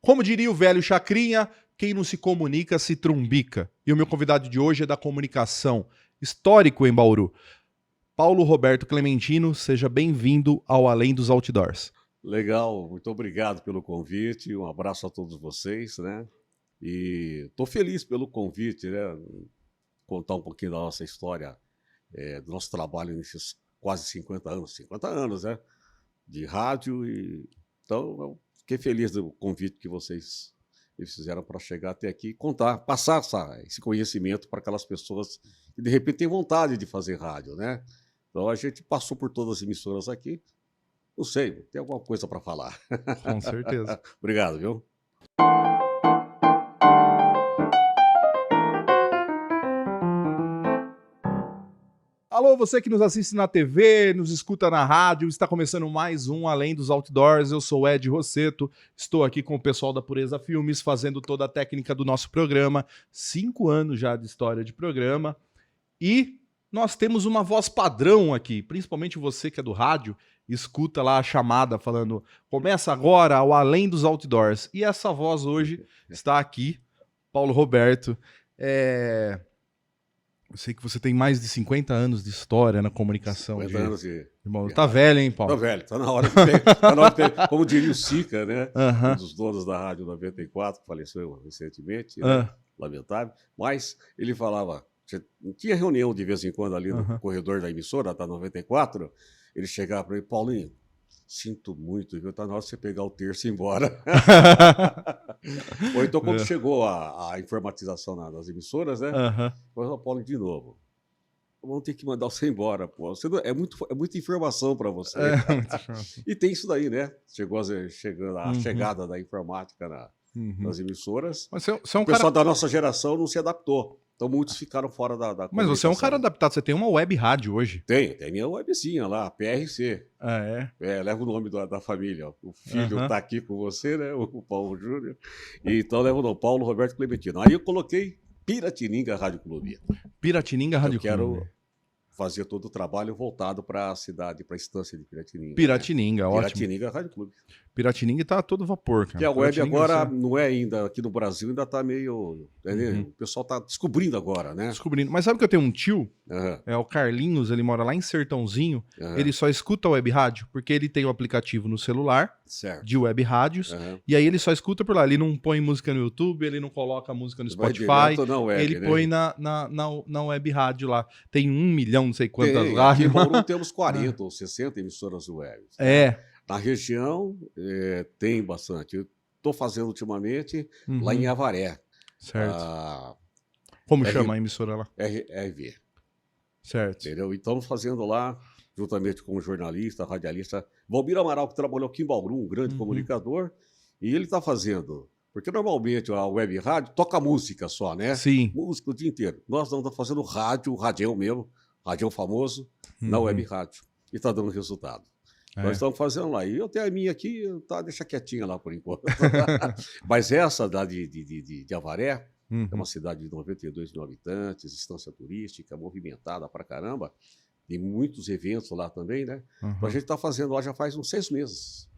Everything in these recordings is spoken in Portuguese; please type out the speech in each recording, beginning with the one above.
Como diria o velho Chacrinha, quem não se comunica se trumbica. E o meu convidado de hoje é da comunicação, histórico em Bauru. Paulo Roberto Clementino, seja bem-vindo ao Além dos Outdoors. Legal, muito obrigado pelo convite, um abraço a todos vocês, né? E estou feliz pelo convite, né? Contar um pouquinho da nossa história, do nosso trabalho nesses quase 50 anos, né? De rádio. Então, eu fiquei feliz do convite que vocês fizeram para chegar até aqui e contar, passar esse conhecimento para aquelas pessoas que de repente têm vontade de fazer rádio, né? Então, a gente passou por todas as emissoras aqui. Não sei, tem alguma coisa para falar. Com certeza. Obrigado, viu? Alô, você que nos assiste na TV, nos escuta na rádio, está começando mais um Além dos Outdoors. Eu sou Ed Rosseto, estou aqui com o pessoal da Pureza Filmes, fazendo toda a técnica do nosso programa. 5 anos já de história de programa. E nós temos uma voz padrão aqui, principalmente você que é do rádio, escuta lá a chamada falando, começa agora o Além dos Outdoors. E essa voz hoje está aqui, Paulo Roberto. Eu sei que você tem mais de 50 anos de história na comunicação. 50 anos de Irmão, tá velho, hein, Paulo? Tá velho, tá na hora de pegar. Como diria o Sica, né? Um dos donos da Rádio 94, que faleceu recentemente, né? Lamentável. Mas ele falava, tinha reunião de vez em quando ali no corredor da emissora, da 94, ele chegava para mim, Paulinho, sinto muito, viu? Tá na hora de você pegar o terço e ir embora. Ou então, quando chegou a informatização nas emissoras, né? Depois o Paulo de novo. Vamos ter que mandar você embora, pô. É muita informação para você. E tem isso daí, né? Chegando a chegada da informática nas emissoras. Mas você é um o pessoal cara... da nossa geração não se adaptou. Então muitos ficaram fora da Mas você é um cara adaptado, você tem uma web rádio hoje. Tem minha webzinha lá, PRC. Ah, é? Leva o nome da família. O filho está aqui com você, né? O Paulo Júnior. Então leva o nome, Paulo Roberto Clementino. Aí eu coloquei Piratininga Rádio Clube. Piratininga Rádio Clube. Eu quero fazer todo o trabalho voltado para a cidade, para a estância de Piratininga. Piratininga, né? ótimo. Piratininga Rádio Clube. Piratininga tá a todo vapor, cara. Que a web agora não é ainda, aqui no Brasil ainda tá meio... O pessoal tá descobrindo agora, né? Descobrindo. Mas sabe que eu tenho um tio? É o Carlinhos, ele mora lá em Sertãozinho. Ele só escuta a web rádio porque ele tem o aplicativo no celular de web rádios. E aí ele só escuta por lá. Ele não põe música no YouTube, ele não coloca música no Spotify. Web, ele põe na web rádio lá. Tem 1 milhão, não sei quantas rádios. Aqui em Bauru temos 40 ou 60 emissoras web. Na região tem bastante. Eu estou fazendo ultimamente lá em Avaré. Certo. Como chama a emissora lá? RV. Certo. Entendeu? E estamos fazendo lá, juntamente com o jornalista, radialista Valmir Amaral, que trabalhou aqui em Bauru, um grande comunicador, e ele está fazendo. Porque normalmente a web rádio toca música só, né? Sim. Música o dia inteiro. Nós estamos fazendo radião mesmo, radião famoso, na web rádio. E está dando resultado. Nós estamos fazendo lá. E eu tenho a minha aqui, deixa quietinha lá por enquanto. Mas essa de Avaré, é uma cidade de 92 mil habitantes, estância turística, movimentada pra caramba. Tem muitos eventos lá também, né? Então a gente está fazendo lá já faz uns 6 meses.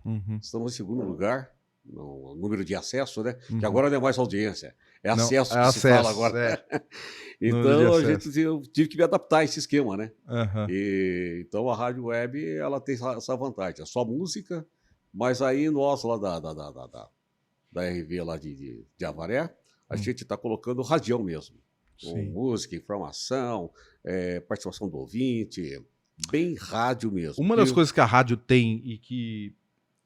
Estamos em segundo lugar no número de acesso, né? Que agora não é mais audiência, é acesso que se fala agora. Então eu tive que me adaptar a esse esquema, né? Então a rádio web ela tem essa vantagem, é só música, mas aí nós lá da RV lá de Avaré, a gente está colocando radião mesmo, com música, informação, participação do ouvinte, bem rádio mesmo. Uma das coisas que a rádio tem e que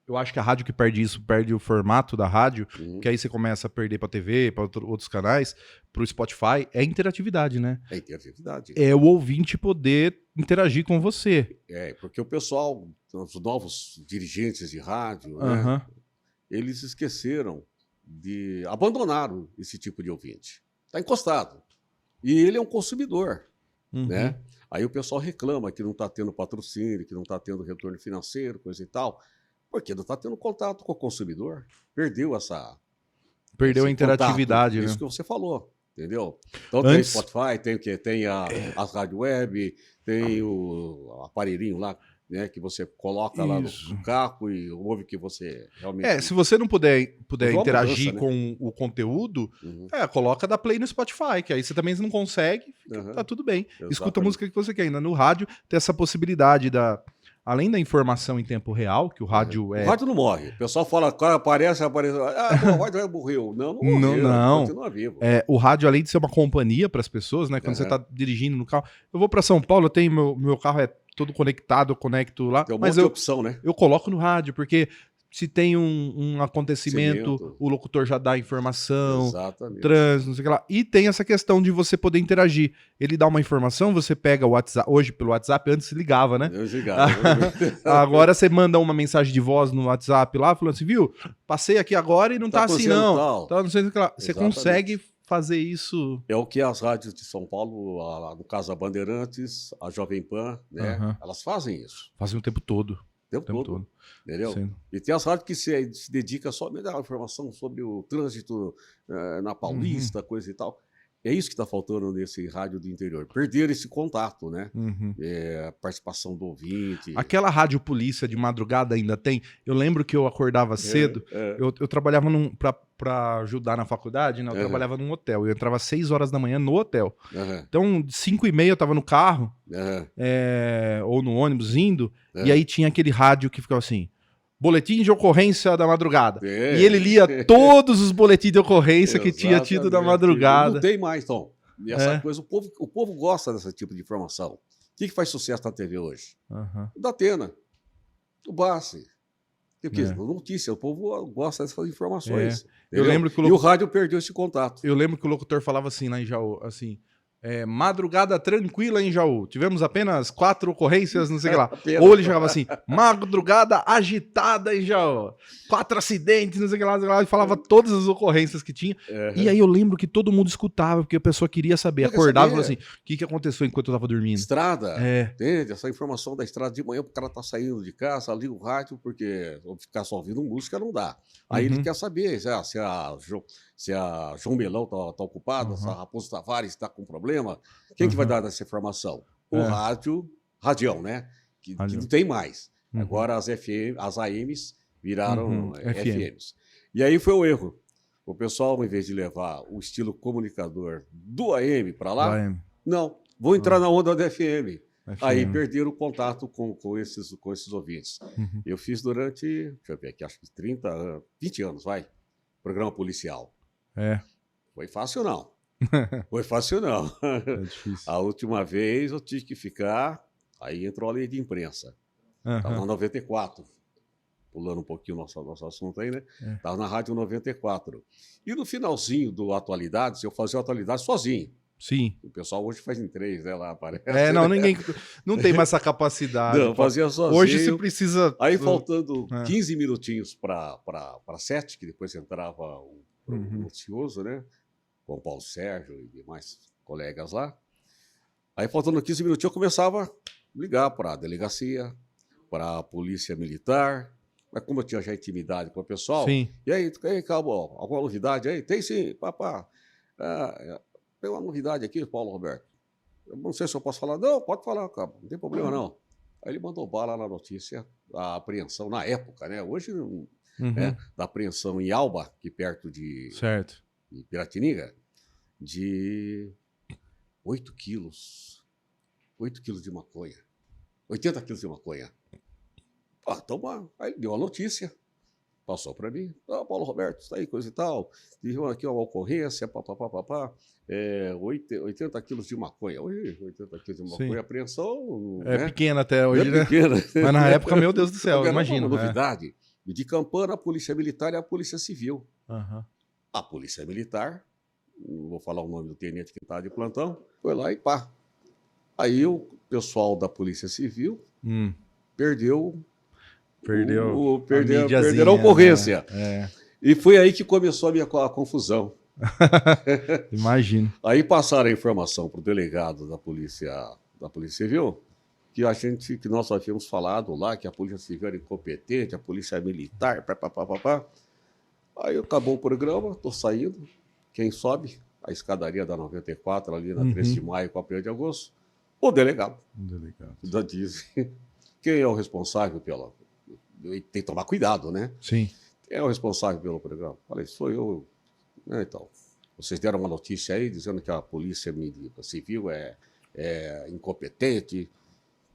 eu acho que a rádio que perde isso, perde o formato da rádio, que aí você começa a perder pra TV, pra outros canais, pro Spotify, é interatividade, né? É interatividade. É o ouvinte poder interagir com você. Porque o pessoal, os novos dirigentes de rádio, né, eles esqueceram abandonaram esse tipo de ouvinte. Tá encostado. E ele é um consumidor, né? Aí o pessoal reclama que não está tendo patrocínio, que não está tendo retorno financeiro, coisa e tal. Porque não está tendo contato com o consumidor. Perdeu a interatividade, né? Isso que você falou, entendeu? Então tem Spotify, tem as rádio web, tem o aparelhinho lá, né, que você coloca lá no carro e ouve que você realmente... Se você não puder uma interagir mudança, né? com o conteúdo, coloca da Play no Spotify, que aí você também não consegue, tá tudo bem. Exatamente. Escuta a música que você quer. Ainda no rádio tem essa possibilidade além da informação em tempo real, que o rádio é... O rádio não morre. O pessoal fala, cara, aparece, bom, o rádio morreu. Não morreu, não. continua vivo. O rádio, além de ser uma companhia para as pessoas, né? Quando você tá dirigindo no carro... Eu vou para São Paulo, eu tenho meu carro todo conectado, eu conecto lá. Tem um mas monte de opção, né? Eu coloco no rádio, porque se tem um acontecimento, o locutor já dá a informação, trânsito, não sei o que lá. E tem essa questão de você poder interagir. Ele dá uma informação, você pega o WhatsApp, hoje pelo WhatsApp, antes se ligava, né? Eu ligava. Agora você manda uma mensagem de voz no WhatsApp lá, falando assim, viu? Passei aqui agora e não tá assim não. Tá, não sei o que lá. Você consegue fazer isso... É o que as rádios de São Paulo, no caso a Bandeirantes, a Jovem Pan, né? Elas fazem isso. Fazem o tempo todo. O tempo todo. Entendeu? Sim. E tem as rádios que se dedicam só a dar informação sobre o trânsito na Paulista, coisa e tal. É isso que está faltando nesse rádio do interior. Perder esse contato, né? Participação do ouvinte. Aquela rádio polícia de madrugada ainda tem. Eu lembro que eu acordava cedo. Eu trabalhava para ajudar na faculdade, né? Eu trabalhava num hotel. Eu entrava às 6 horas da manhã no hotel. Então, 5h30 eu tava no carro, ou no ônibus indo, e aí tinha aquele rádio que ficava assim... Boletim de ocorrência da madrugada. E ele lia todos os boletins de ocorrência que tinha tido da madrugada. Não tem mais, Tom. E essa coisa, o povo gosta desse tipo de informação. O que faz sucesso na TV hoje? O Datena, o Bassi. Notícia, o povo gosta dessas informações. Eu lembro que E o rádio perdeu esse contato. Eu lembro que o locutor falava assim lá em Jaú, assim... madrugada tranquila em Jaú. Tivemos apenas 4 ocorrências, não sei o que lá. Ou ele jogava assim, madrugada agitada em Jaú. 4 acidentes, não sei o que lá. E falava todas as ocorrências que tinha. E aí eu lembro que todo mundo escutava, porque a pessoa queria saber. Acordava e falava assim, o que aconteceu enquanto eu tava dormindo? Estrada. Entende? Essa informação da estrada de manhã, o cara tá saindo de casa, liga o rádio, porque ficar só ouvindo música não dá. Aí ele quer saber se a João Melão tá ocupada, se a Raposo Tavares está com problema. Quem que vai dar essa informação? O radião, né? Que não tem mais. Agora as AMs viraram FMs. E aí foi o erro. O pessoal, ao invés de levar o estilo comunicador do AM para lá, não, vou entrar na onda da FM. Aí perderam o contato com esses ouvintes. Eu fiz durante, deixa eu ver aqui, acho que 20 anos, programa policial. Foi fácil não. Foi fácil não. A última vez eu tive que ficar, aí entrou a lei de imprensa. Estava na 94. Pulando um pouquinho o nosso assunto aí, né? Estava na rádio 94. E no finalzinho do Atualidades, eu fazia Atualidades sozinho. Sim. O pessoal hoje faz em 3, né? Lá aparece. Ninguém. Não tem mais essa capacidade. Não, fazia sozinho. Hoje se precisa. Aí faltando 15 minutinhos para 7, que depois entrava o noticioso, né? Com o Paulo Sérgio e demais colegas lá. Aí, faltando 15 minutinhos, eu começava a ligar para a delegacia, para a polícia militar. Mas como eu tinha já intimidade com o pessoal... Sim. E aí, Cabo, alguma novidade aí? Tem sim, papá. Tem uma novidade aqui, Paulo Roberto. Eu não sei se eu posso falar. Não, pode falar, Cabo. Não tem problema, não. Aí ele mandou bala na notícia da apreensão, na época, né? Hoje, da apreensão em Alba, aqui perto de... Certo. de Piratininga, de 8 quilos. 8 quilos de maconha. 80 quilos de maconha. Toma. Aí ele deu a notícia. Passou para mim. Paulo Roberto, está aí, coisa e tal. Viu aqui uma ocorrência, 80 quilos de maconha. Oi, 80 quilos de maconha, apreensão... pequena até hoje, né? Pequena. Mas na época, meu Deus do céu, imagina. Uma novidade. E de Campana, a Polícia Militar e a Polícia Civil. A Polícia Militar, não vou falar o nome do tenente que estava de plantão, foi lá e pá. Aí o pessoal da Polícia Civil perderam a ocorrência. E foi aí que começou a confusão. Imagino. Aí passaram a informação para o delegado da Polícia Civil, que nós só tínhamos falado lá, que a Polícia Civil era incompetente, a Polícia Militar, Aí acabou o programa, estou saindo. Quem sobe? A escadaria da 94, ali na 13 de maio com a 1º de agosto. O delegado. Da Disney. quem é o responsável pela... Tem que tomar cuidado, né? Sim. Quem é o responsável pelo programa? Falei, sou eu. Então, vocês deram uma notícia aí dizendo que a polícia civil é incompetente.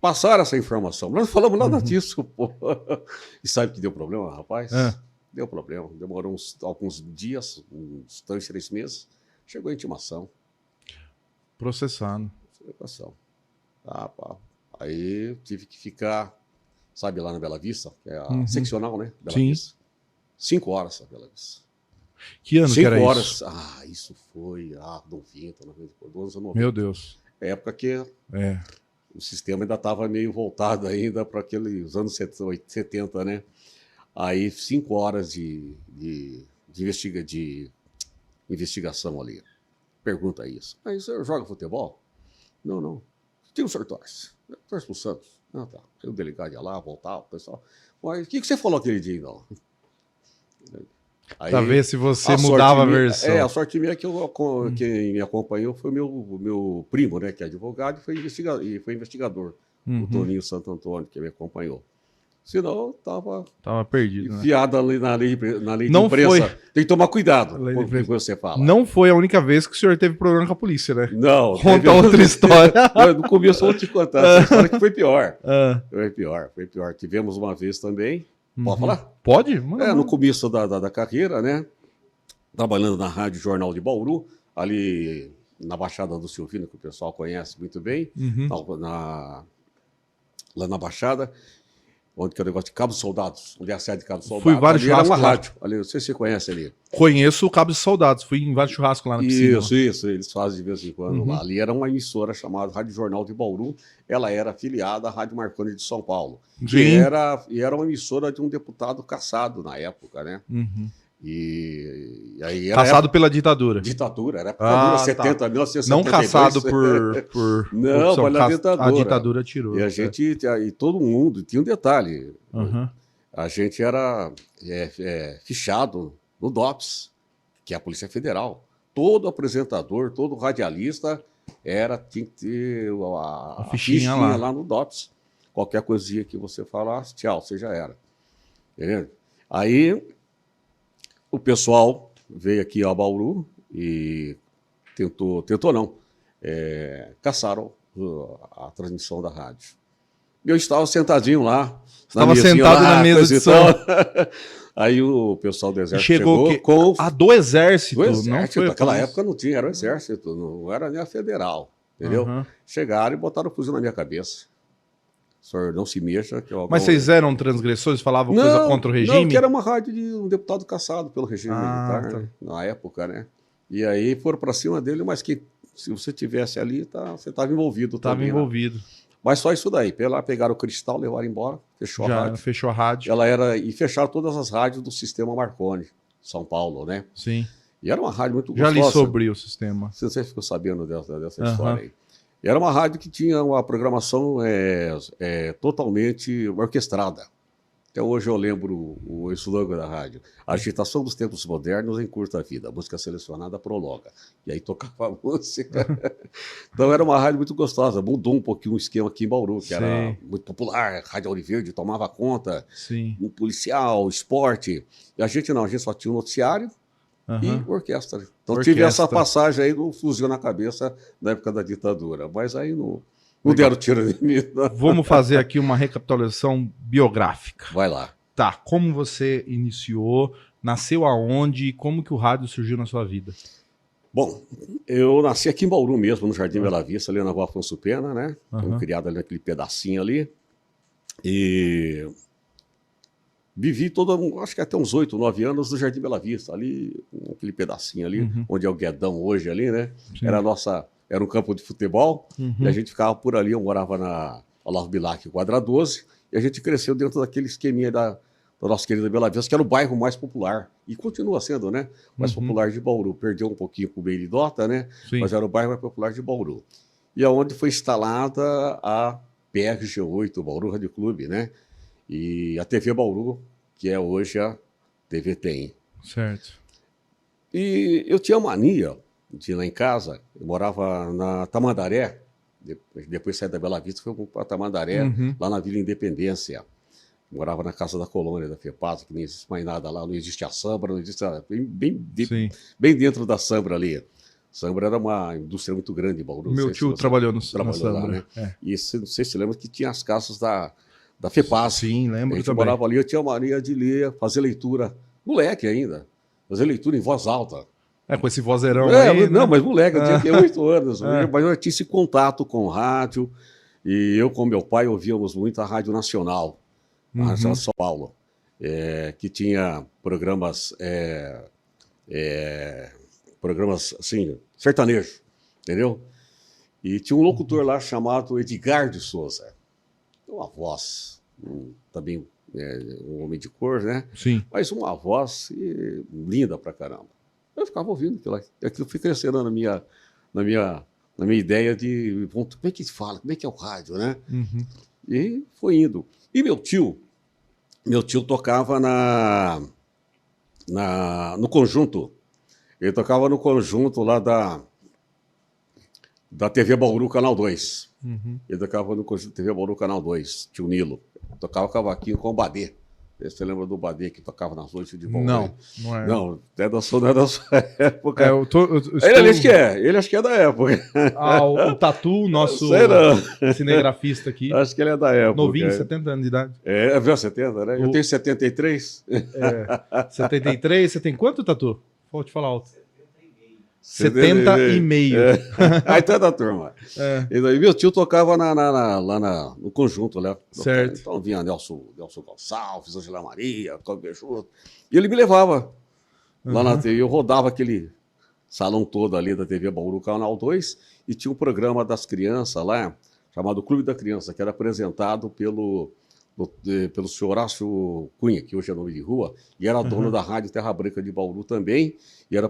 Passaram essa informação. Nós não falamos nada disso, pô. E sabe que deu problema, rapaz? Deu problema. Demorou alguns dias, uns 2, 3 meses. Chegou a intimação. Processando. Pá. Aí tive que ficar, sabe, lá na Bela Vista, que é a seccional, né? Bela Vista. 5 horas, Bela Vista. Que ano que era 5 horas. isso? Isso foi 90, 90. Meu Deus. Época que o sistema ainda estava meio voltado ainda para aqueles anos 70, né? Aí 5 horas de investigação ali. Pergunta isso. Aí o senhor joga futebol? Não. Quem o senhor torce? Torce pro Santos. Tá. Aí o delegado ia lá, voltava, o pessoal. Mas o que você falou aquele dia, então? Para ver se você mudava a versão. A sorte minha é que quem me acompanhou foi o meu primo, né, que é advogado e foi investigador, o Toninho Santo Antônio, que me acompanhou. Senão, tava perdido, enfiado ali na lei de não imprensa. Foi... Tem que tomar cuidado com o que você fala. Não foi a única vez que o senhor teve problema com a polícia, né? Não. Conta outra história. No começo eu vou te contar essa história que foi pior. Foi pior. Tivemos uma vez também. Pode falar? Pode? No começo da carreira, né? Trabalhando na Rádio Jornal de Bauru, ali na Baixada do Silvino, que o pessoal conhece muito bem, lá na Baixada, onde que é o negócio de Cabo dos Soldados, onde é a sede de Cabo dos Soldados. Fui vários churrascos era uma lá. rádio, ali, não sei se você conhece ali. Conheço o Cabo dos Soldados, fui em vários churrascos lá na piscina. Isso, eles fazem de vez em quando lá. Ali era uma emissora chamada Rádio Jornal de Bauru, ela era afiliada à Rádio Marconi de São Paulo. E era uma emissora de um deputado caçado na época, né? E aí era caçado pela ditadura. Ditadura, era ditadura 70, 1972. Não caçado por não, pela ditadura. A ditadura tirou. E a gente, e todo mundo, tinha um detalhe. A gente era fichado no DOPS, que é a Polícia Federal. Todo apresentador, todo radialista tinha que ter a fichinha lá no DOPS. Qualquer coisinha que você falasse, tchau, você já era. Entendeu? Aí o pessoal veio aqui a Bauru e caçaram a transmissão da rádio. Eu estava sentadinho lá. Estava sentado na mesa de som. Aí o pessoal do Exército chegou com... do Exército? Não foi naquela época não tinha, era o Exército, não era nem a Federal, entendeu? Chegaram e botaram o fuzil na minha cabeça. O senhor não se mexa. Mas vocês eram transgressores? Falavam coisa contra o regime? Não, que era uma rádio de um deputado caçado pelo regime militar, né? Na época, né? E aí foram para cima dele, mas que se você tivesse ali, você estava envolvido também. Estava envolvido. Mas só isso daí. Pegaram o cristal, levaram embora, fechou a rádio. Fechou a rádio. E fecharam todas as rádios do sistema Marconi, São Paulo, né? Sim. E era uma rádio muito gostosa. Já li sobre o sistema. Você ficou sabendo dessa história aí. E era uma rádio que tinha uma programação totalmente orquestrada. Até hoje eu lembro o slogan da rádio. A agitação dos tempos modernos encurta a vida. A música selecionada prologa. E aí tocava a música. Então era uma rádio muito gostosa. Mudou um pouquinho o esquema aqui em Bauru, que era muito popular. Rádio Ouro Verde tomava conta. Um policial, esporte. E a gente só tinha um noticiário e orquestra. Então tive essa passagem aí do fuzil na cabeça na época da ditadura. Mas aí não deram tiro de mim. Vamos fazer aqui uma recapitulação biográfica. Vai lá. Tá, como você iniciou, nasceu aonde e como que o rádio surgiu na sua vida? Bom, eu nasci aqui em Bauru mesmo, no Jardim Bela Vista, ali na Rua Afonso Pena, né? Fui criado ali naquele pedacinho ali. E vivi acho que até uns 8, 9 anos no Jardim Bela Vista, ali, aquele pedacinho ali, onde é o Guedão hoje ali, né? Era um campo de futebol, e a gente ficava por ali, eu morava na Olavo Bilac, quadra 12, e a gente cresceu dentro daquele esqueminha da nossa querida Bela Vista, que era o bairro mais popular, e continua sendo, né? Mais popular de Bauru. Perdeu um pouquinho com o Beiridota, né? Mas era o bairro mais popular de Bauru. E aonde foi instalada a PRG8, Bauru Rádio Clube, né? E a TV Bauru, que é hoje a TV Tem. Certo. E eu tinha mania de ir lá em casa, eu morava na Tamandaré, Depois saí da Bela Vista, fui para Tamandaré, lá na Vila Independência. Morava na Casa da Colônia, da FEPASA, que nem existe mais nada lá, não existe a Sambra, não existe bem dentro da Sambra ali. Sambra era uma indústria muito grande em Bauru. Meu tio trabalhou na Sambra. Lá, né? E não sei se você lembra que tinha as casas da FEPASA. Sim, lembro. A gente morava ali, eu tinha mania de ler, fazer leitura, moleque ainda, fazer leitura em voz alta. Com esse vozeirão aí, não, mas moleque, eu tinha 8 anos, mas eu tinha esse contato com o rádio, e eu com meu pai ouvíamos muito a Rádio Nacional, a Rádio São Paulo, que tinha programas assim, sertanejo, entendeu? E tinha um locutor lá chamado Edgar de Souza, uma voz, também um homem de cor, né? Sim. Mas uma voz linda pra caramba. Eu ficava ouvindo aquilo foi crescendo na minha ideia de como é que se fala, como é que é o rádio, né? E foi indo. E meu tio tocava no conjunto. Ele tocava no conjunto lá da TV Bauru Canal 2. Ele tocava no conjunto TV Bauru Canal 2, tio Nilo. Tocava cavaquinho com o Badê. Você lembra do Badê que tocava nas noites de Bauru? Não é. Não, é da sua época. Ele acho que é da época. O Tatu, nosso cinegrafista aqui. Acho que ele é da época. Novinho, 70 anos de idade. Viu 70, né? Eu tenho 73. 73, você tem quanto, Tatu? Vou te falar alto. 70 e meio. Aí tu é da turma. E daí meu tio tocava lá no conjunto, né? Certo. Então vinha Nelson Gonçalves, Angela Maria, Cláudio Peixoto. E ele me levava lá na TV. Eu rodava aquele salão todo ali da TV Bauru Canal 2 e tinha um programa das crianças lá, chamado Clube da Criança, que era apresentado pelo senhor Horácio Cunha, que hoje é nome de rua, e era dono da Rádio Terra Branca de Bauru também, e era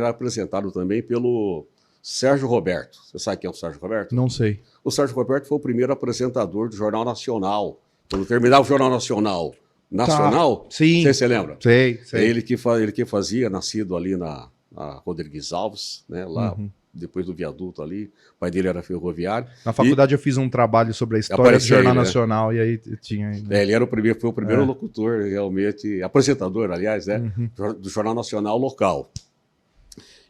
apresentado também pelo Sérgio Roberto. Você sabe quem é o Sérgio Roberto? Não sei. O Sérgio Roberto foi o primeiro apresentador do Jornal Nacional. Quando terminava o Jornal Nacional, Sim. Não sei se você lembra? Sei. É ele que fazia, nascido ali na Rodrigues Alves, né, lá depois do viaduto ali, o pai dele era ferroviário. Na faculdade eu fiz um trabalho sobre a história do Jornal Nacional, e aí tinha... Ele foi o primeiro locutor, realmente, apresentador, aliás, né, do Jornal Nacional local.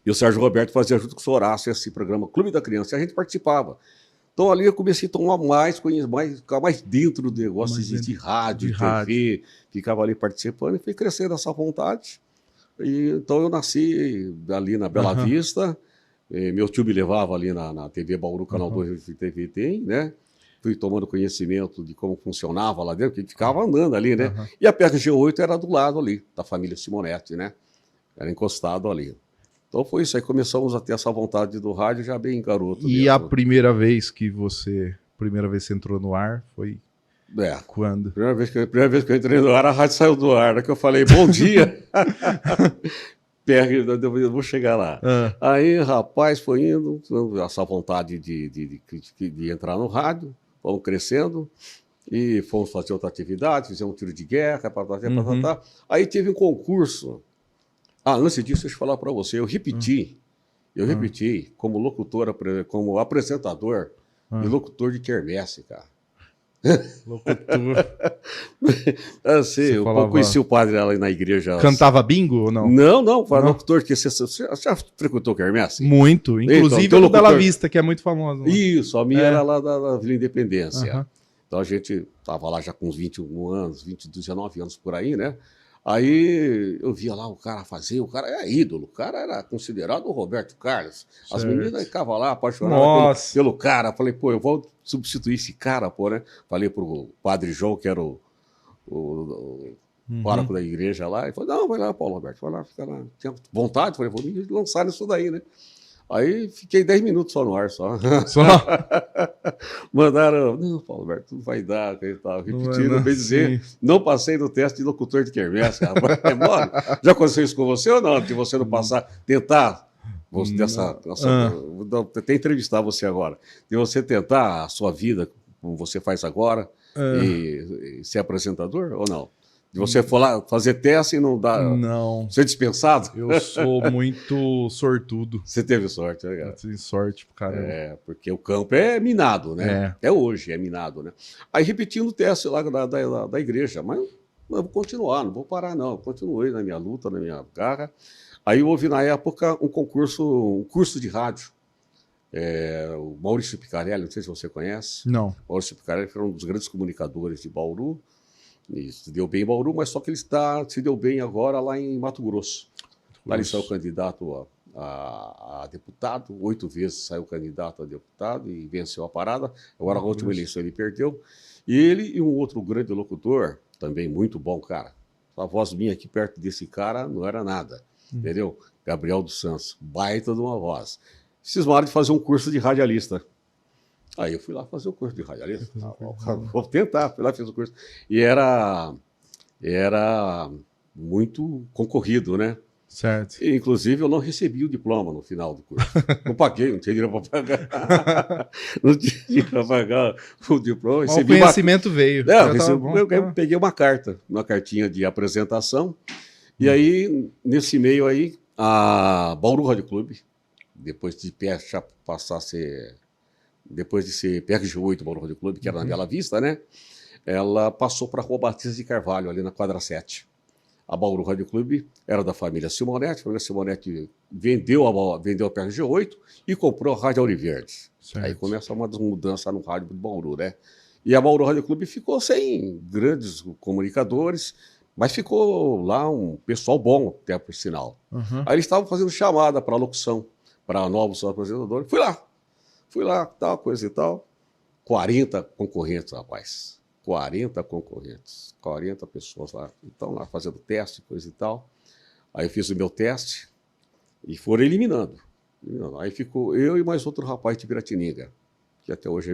E o Sérgio Roberto fazia junto com o Horácio esse programa Clube da Criança, e a gente participava. Então ali eu comecei a tomar ficar mais dentro do negócio de rádio, de TV, ficava ali participando e fui crescendo essa vontade. Então eu nasci ali na Bela Vista. Meu tio me levava ali na TV Bauru, Canal 2 de TV tem, né? Fui tomando conhecimento de como funcionava lá dentro, que ficava andando ali, né? E a PRG8 era do lado ali, da família Simonetti, né? Era encostado ali. Então foi isso aí, começamos a ter essa vontade do rádio já bem garoto. E a primeira vez que você entrou no ar foi quando? Primeira vez que eu entrei no ar, a rádio saiu do ar, que eu falei, bom dia! Eu vou chegar lá. Aí, rapaz, foi indo, essa vontade de entrar no rádio, fomos crescendo e fomos fazer outra atividade, fizemos um tiro de guerra, Aí teve um concurso. Antes disso, deixa eu falar para você, eu repeti como locutor, como apresentador e locutor de quermesse, cara. Locutor. Assim, eu conheci o padre lá na igreja. Cantava bingo ou não? Não, foi locutor. Você já frequentou quermesse? Muito, inclusive o Bela Vista, que é muito famoso. Isso, a minha era lá da Vila Independência. Então a gente estava lá já com uns 21 anos, 19 anos por aí, né? Aí eu via lá o cara fazer, o cara era ídolo, o cara era considerado o Roberto Carlos. As meninas ficavam lá apaixonadas pelo cara. Falei, pô, eu vou substituir esse cara, pô, né? Falei pro padre João, que era o pároco da igreja lá, e falou, não, vai lá, Paulo Roberto, vai lá, fica lá. Tinha vontade, falei, vou me lançar nisso daí, né? Aí fiquei 10 minutos só no ar, só. Mandaram, não, Paulo Alberto, não vai dar, e tal. Repetiram, bem dizer, não passei no teste de locutor de quermesse, rapaz. Já aconteceu isso com você ou não? De você não passar, tentar, vou até entrevistar você agora, de você tentar a sua vida, como você faz agora, e ser apresentador ou não? De você for lá fazer teste e não dá. Não. Ser dispensado? Eu sou muito sortudo. Você teve sorte, né, cara? Eu tive sorte, caramba. É, porque o campo é minado, né? É. Até hoje é minado, né? Aí repetindo o teste lá da igreja, mas eu vou continuar, não vou parar, não. Eu continuei na minha luta, na minha garra. Aí houve, na época, um curso de rádio. O Maurício Picarelli, não sei se você conhece. Não. O Maurício Picarelli foi um dos grandes comunicadores de Bauru. E se deu bem em Bauru, mas só que ele se deu bem agora lá em Mato Grosso. Lá ele saiu candidato a deputado, 8 vezes saiu candidato a deputado e venceu a parada. Agora, a última eleição, ele perdeu. E ele e um outro grande locutor, também muito bom, cara. A voz minha aqui perto desse cara não era nada, entendeu? Gabriel dos Santos, baita de uma voz. Cismaram de fazer um curso de radialista. Aí eu fui lá fazer o curso de radialista. Vou tentar, fui lá e fiz o curso. E era muito concorrido, né? Certo. E, inclusive, eu não recebi o diploma no final do curso. Não paguei, não tinha dinheiro para pagar. Não tinha dinheiro para pagar o diploma. O conhecimento veio. Eu peguei uma cartinha de apresentação. E aí, nesse meio aí, a Bauru Rádio Clube, depois de passar a ser... Depois de ser PRG8 Bauru Rádio Clube, que era na Bela Vista, né? Ela passou para a Rua Batista de Carvalho, ali na quadra 7. A Bauru Rádio Clube era da família Simonetti. A família Simonetti vendeu a PRG8 e comprou a Rádio Auriverde. Certo. Aí começa uma mudança no rádio de Bauru, né? E a Bauru Rádio Clube ficou sem grandes comunicadores, mas ficou lá um pessoal bom, até por sinal. Aí eles estavam fazendo chamada para locução, para novos apresentadores. Fui lá, tal, coisa e tal. 40 concorrentes, rapaz. 40 concorrentes. 40 pessoas lá. Estão lá fazendo teste, coisa e tal. Aí eu fiz o meu teste e foram eliminando. Aí ficou eu e mais outro rapaz de Piratininga, que até hoje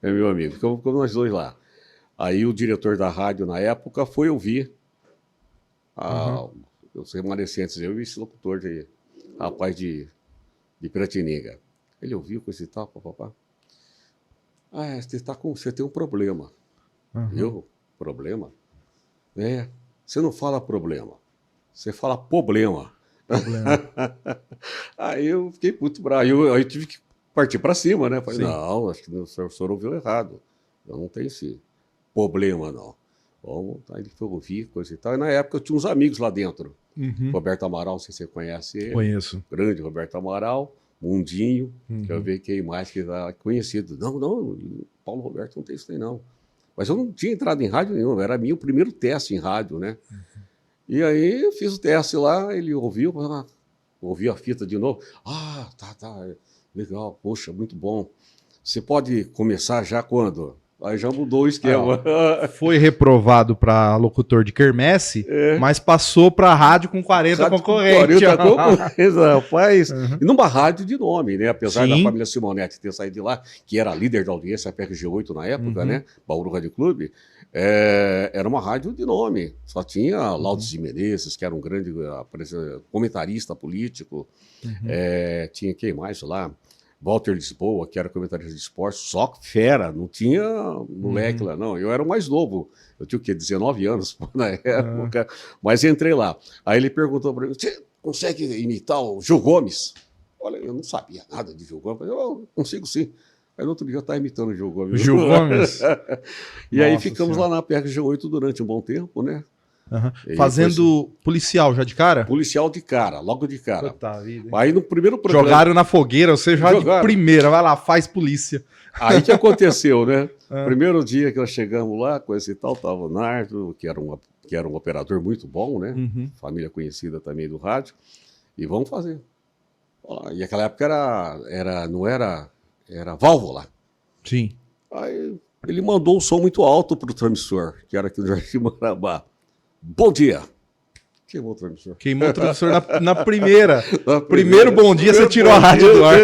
é meu amigo. Ficamos nós dois lá. Aí o diretor da rádio, na época, foi ouvir os remanescentes, eu e esse locutor, rapaz de Piratininga. Ele ouviu coisa e tal, papapá. Você tem um problema. Eu? Problema? Você não fala problema. Você fala problema. Aí eu fiquei muito bravo. Aí eu tive que partir para cima, né? Falei, não, acho que o senhor ouviu errado. Eu não tenho esse problema, não. Bom, aí ele foi ouvir coisa e tal. E na época eu tinha uns amigos lá dentro. Roberto Amaral, não sei se você conhece ele. Conheço. Grande Roberto Amaral. Mundinho, que eu vi quem mais que era conhecido. Não, Paulo Roberto não tem isso aí, não. Mas eu não tinha entrado em rádio nenhum, era meu primeiro teste em rádio, né? E aí eu fiz o teste lá, ele ouviu a fita de novo. Tá, legal, poxa, muito bom. Você pode começar já quando? Aí já mudou o esquema. Foi reprovado para locutor de quermesse, mas passou para rádio com 40 concorrentes. 40 concorrentes, rapaz. E numa rádio de nome, né? Apesar da família Simonetti ter saído de lá, que era líder da audiência, a PRG8 na época, né? Bauru Rádio Clube. Era uma rádio de nome. Só tinha Laudes de Menezes, que era um grande comentarista político. Tinha quem mais lá? Walter Lisboa, que era comentarista de esporte, só fera, não tinha moleque lá, não. Eu era o mais novo, eu tinha o quê? 19 anos na época, mas entrei lá. Aí ele perguntou para mim, você consegue imitar o Gil Gomes? Olha, eu não sabia nada de Gil Gomes, eu consigo sim. Aí no outro dia eu estava imitando o Gil Gomes. Gil Gomes? E aí ficamos lá na PRG8 durante um bom tempo, né? Fazendo policial já de cara? Policial de cara, logo de cara. Puta vida. Aí no primeiro programa... Jogaram na fogueira, você já de primeira, vai lá, faz polícia. Aí que aconteceu, né? Primeiro dia que nós chegamos lá, coisa e tal, tava o Nardo, que era um operador muito bom, né? Família conhecida também do rádio. E vamos fazer. E naquela época era válvula. Sim. Aí ele mandou um som muito alto para o transmissor, que era aqui no Jardim Marabá. Bom dia. Queimou o transmissor. Queimou o transmissor na primeira. Primeiro bom dia, você tirou a rádio do ar.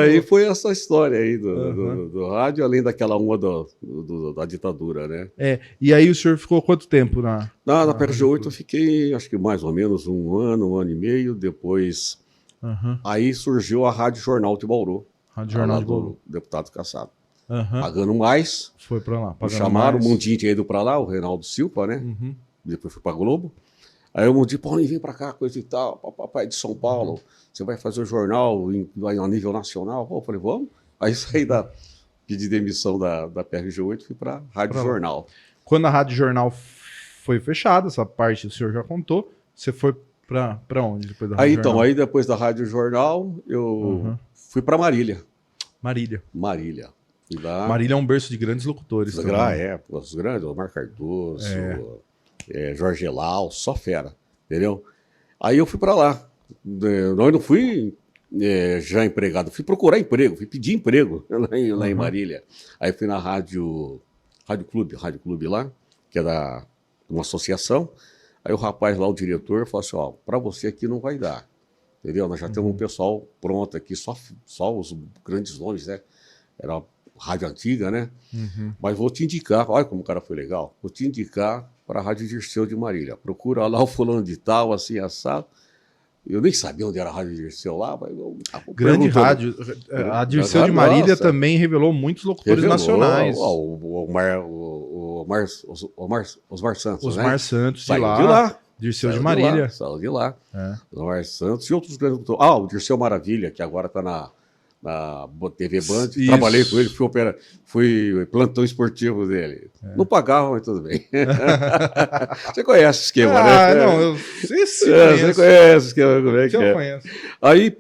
Aí foi essa história aí do rádio, além daquela uma da ditadura, né? E aí o senhor ficou quanto tempo na PRG8 eu fiquei, acho que mais ou menos um ano e meio. Depois, aí surgiu a Rádio Jornal de Bauru. Rádio Jornal de Bauru. Do deputado Cassado. pagando mais. Foi pra lá. Me chamaram, o Mundinho tinha ido pra lá, o Reinaldo Silva, né? Depois fui pra Globo. Aí o Mundinho, pô, vem pra cá, coisa e tal, papai de São Paulo, você vai fazer o jornal a nível nacional? Pô, eu falei, vamos. Aí saí pedi demissão da PRG8 e fui pra Rádio Jornal. Quando a Rádio Jornal foi fechada, essa parte o senhor já contou, você foi pra onde depois da Rádio Jornal? Então, aí depois da Rádio Jornal, eu fui pra Marília. Marília. Fui lá. Marília é um berço de grandes locutores. Os grandes, Omar Cardoso, Jorge Elau, só fera, entendeu? Aí eu fui pra lá. Eu não fui já empregado, fui procurar emprego, fui pedir emprego lá em Marília. Aí fui na Rádio Clube lá, que é da uma associação. Aí o rapaz lá, o diretor, falou assim, ó, pra você aqui não vai dar, entendeu? Nós já temos um pessoal pronto aqui, só os grandes nomes, né? Era uma rádio antiga, né? Mas vou te indicar, olha como o cara foi legal, vou te indicar para a Rádio Dirceu de Marília. Procura lá o fulano de tal, assim, assado. Eu nem sabia onde era a Rádio Dirceu lá, mas grande rádio. A Dirceu de Marília também revelou muitos locutores nacionais. Osmar Santos, Osmar Santos, de lá. Dirceu de Marília. Saiu de lá. Osmar Santos e outros grandes locutores. O Dirceu Maravilha, que agora está na TV Band. Isso. Trabalhei com ele, fui plantão esportivo dele. Não pagava, mas tudo bem. Você conhece o esquema, né? Não, eu você conhece o esquema, como é que eu conheço. Aí,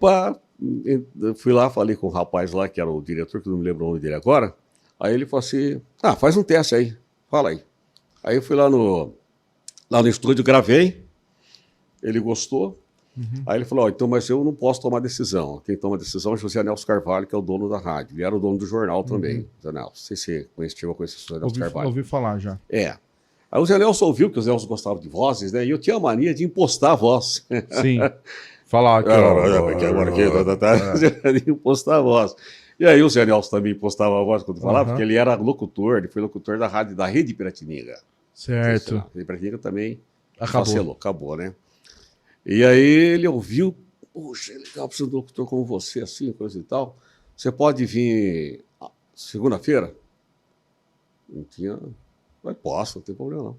fui lá, falei com o rapaz lá, que era o diretor, que não me lembro o nome dele agora. Aí ele falou assim, faz um teste aí, fala aí. Aí eu fui lá no estúdio, gravei, ele gostou. Aí ele falou, então, mas eu não posso tomar decisão. Quem toma decisão é José Nelson Carvalho, que é o dono da rádio. Ele era o dono do jornal também, José Nelson. Não sei se você chegou a conhecer o José Nelson Carvalho. Ouvi falar já. Aí o José Nelson ouviu que o José Nelson gostava de vozes, né? E eu tinha a mania de impostar a voz. Sim. Falar aqui, de impostar a voz. E aí o José Nelson também impostava a voz quando falava, porque ele era locutor, ele foi locutor da rádio da Rede Piratininga. Certo. A Rede Piratininga também acabou, né? E aí ele ouviu, poxa, é legal, preciso de um locutor como você, assim, coisa e tal. Você pode vir segunda-feira? Não tinha, mas posso, não tem problema não.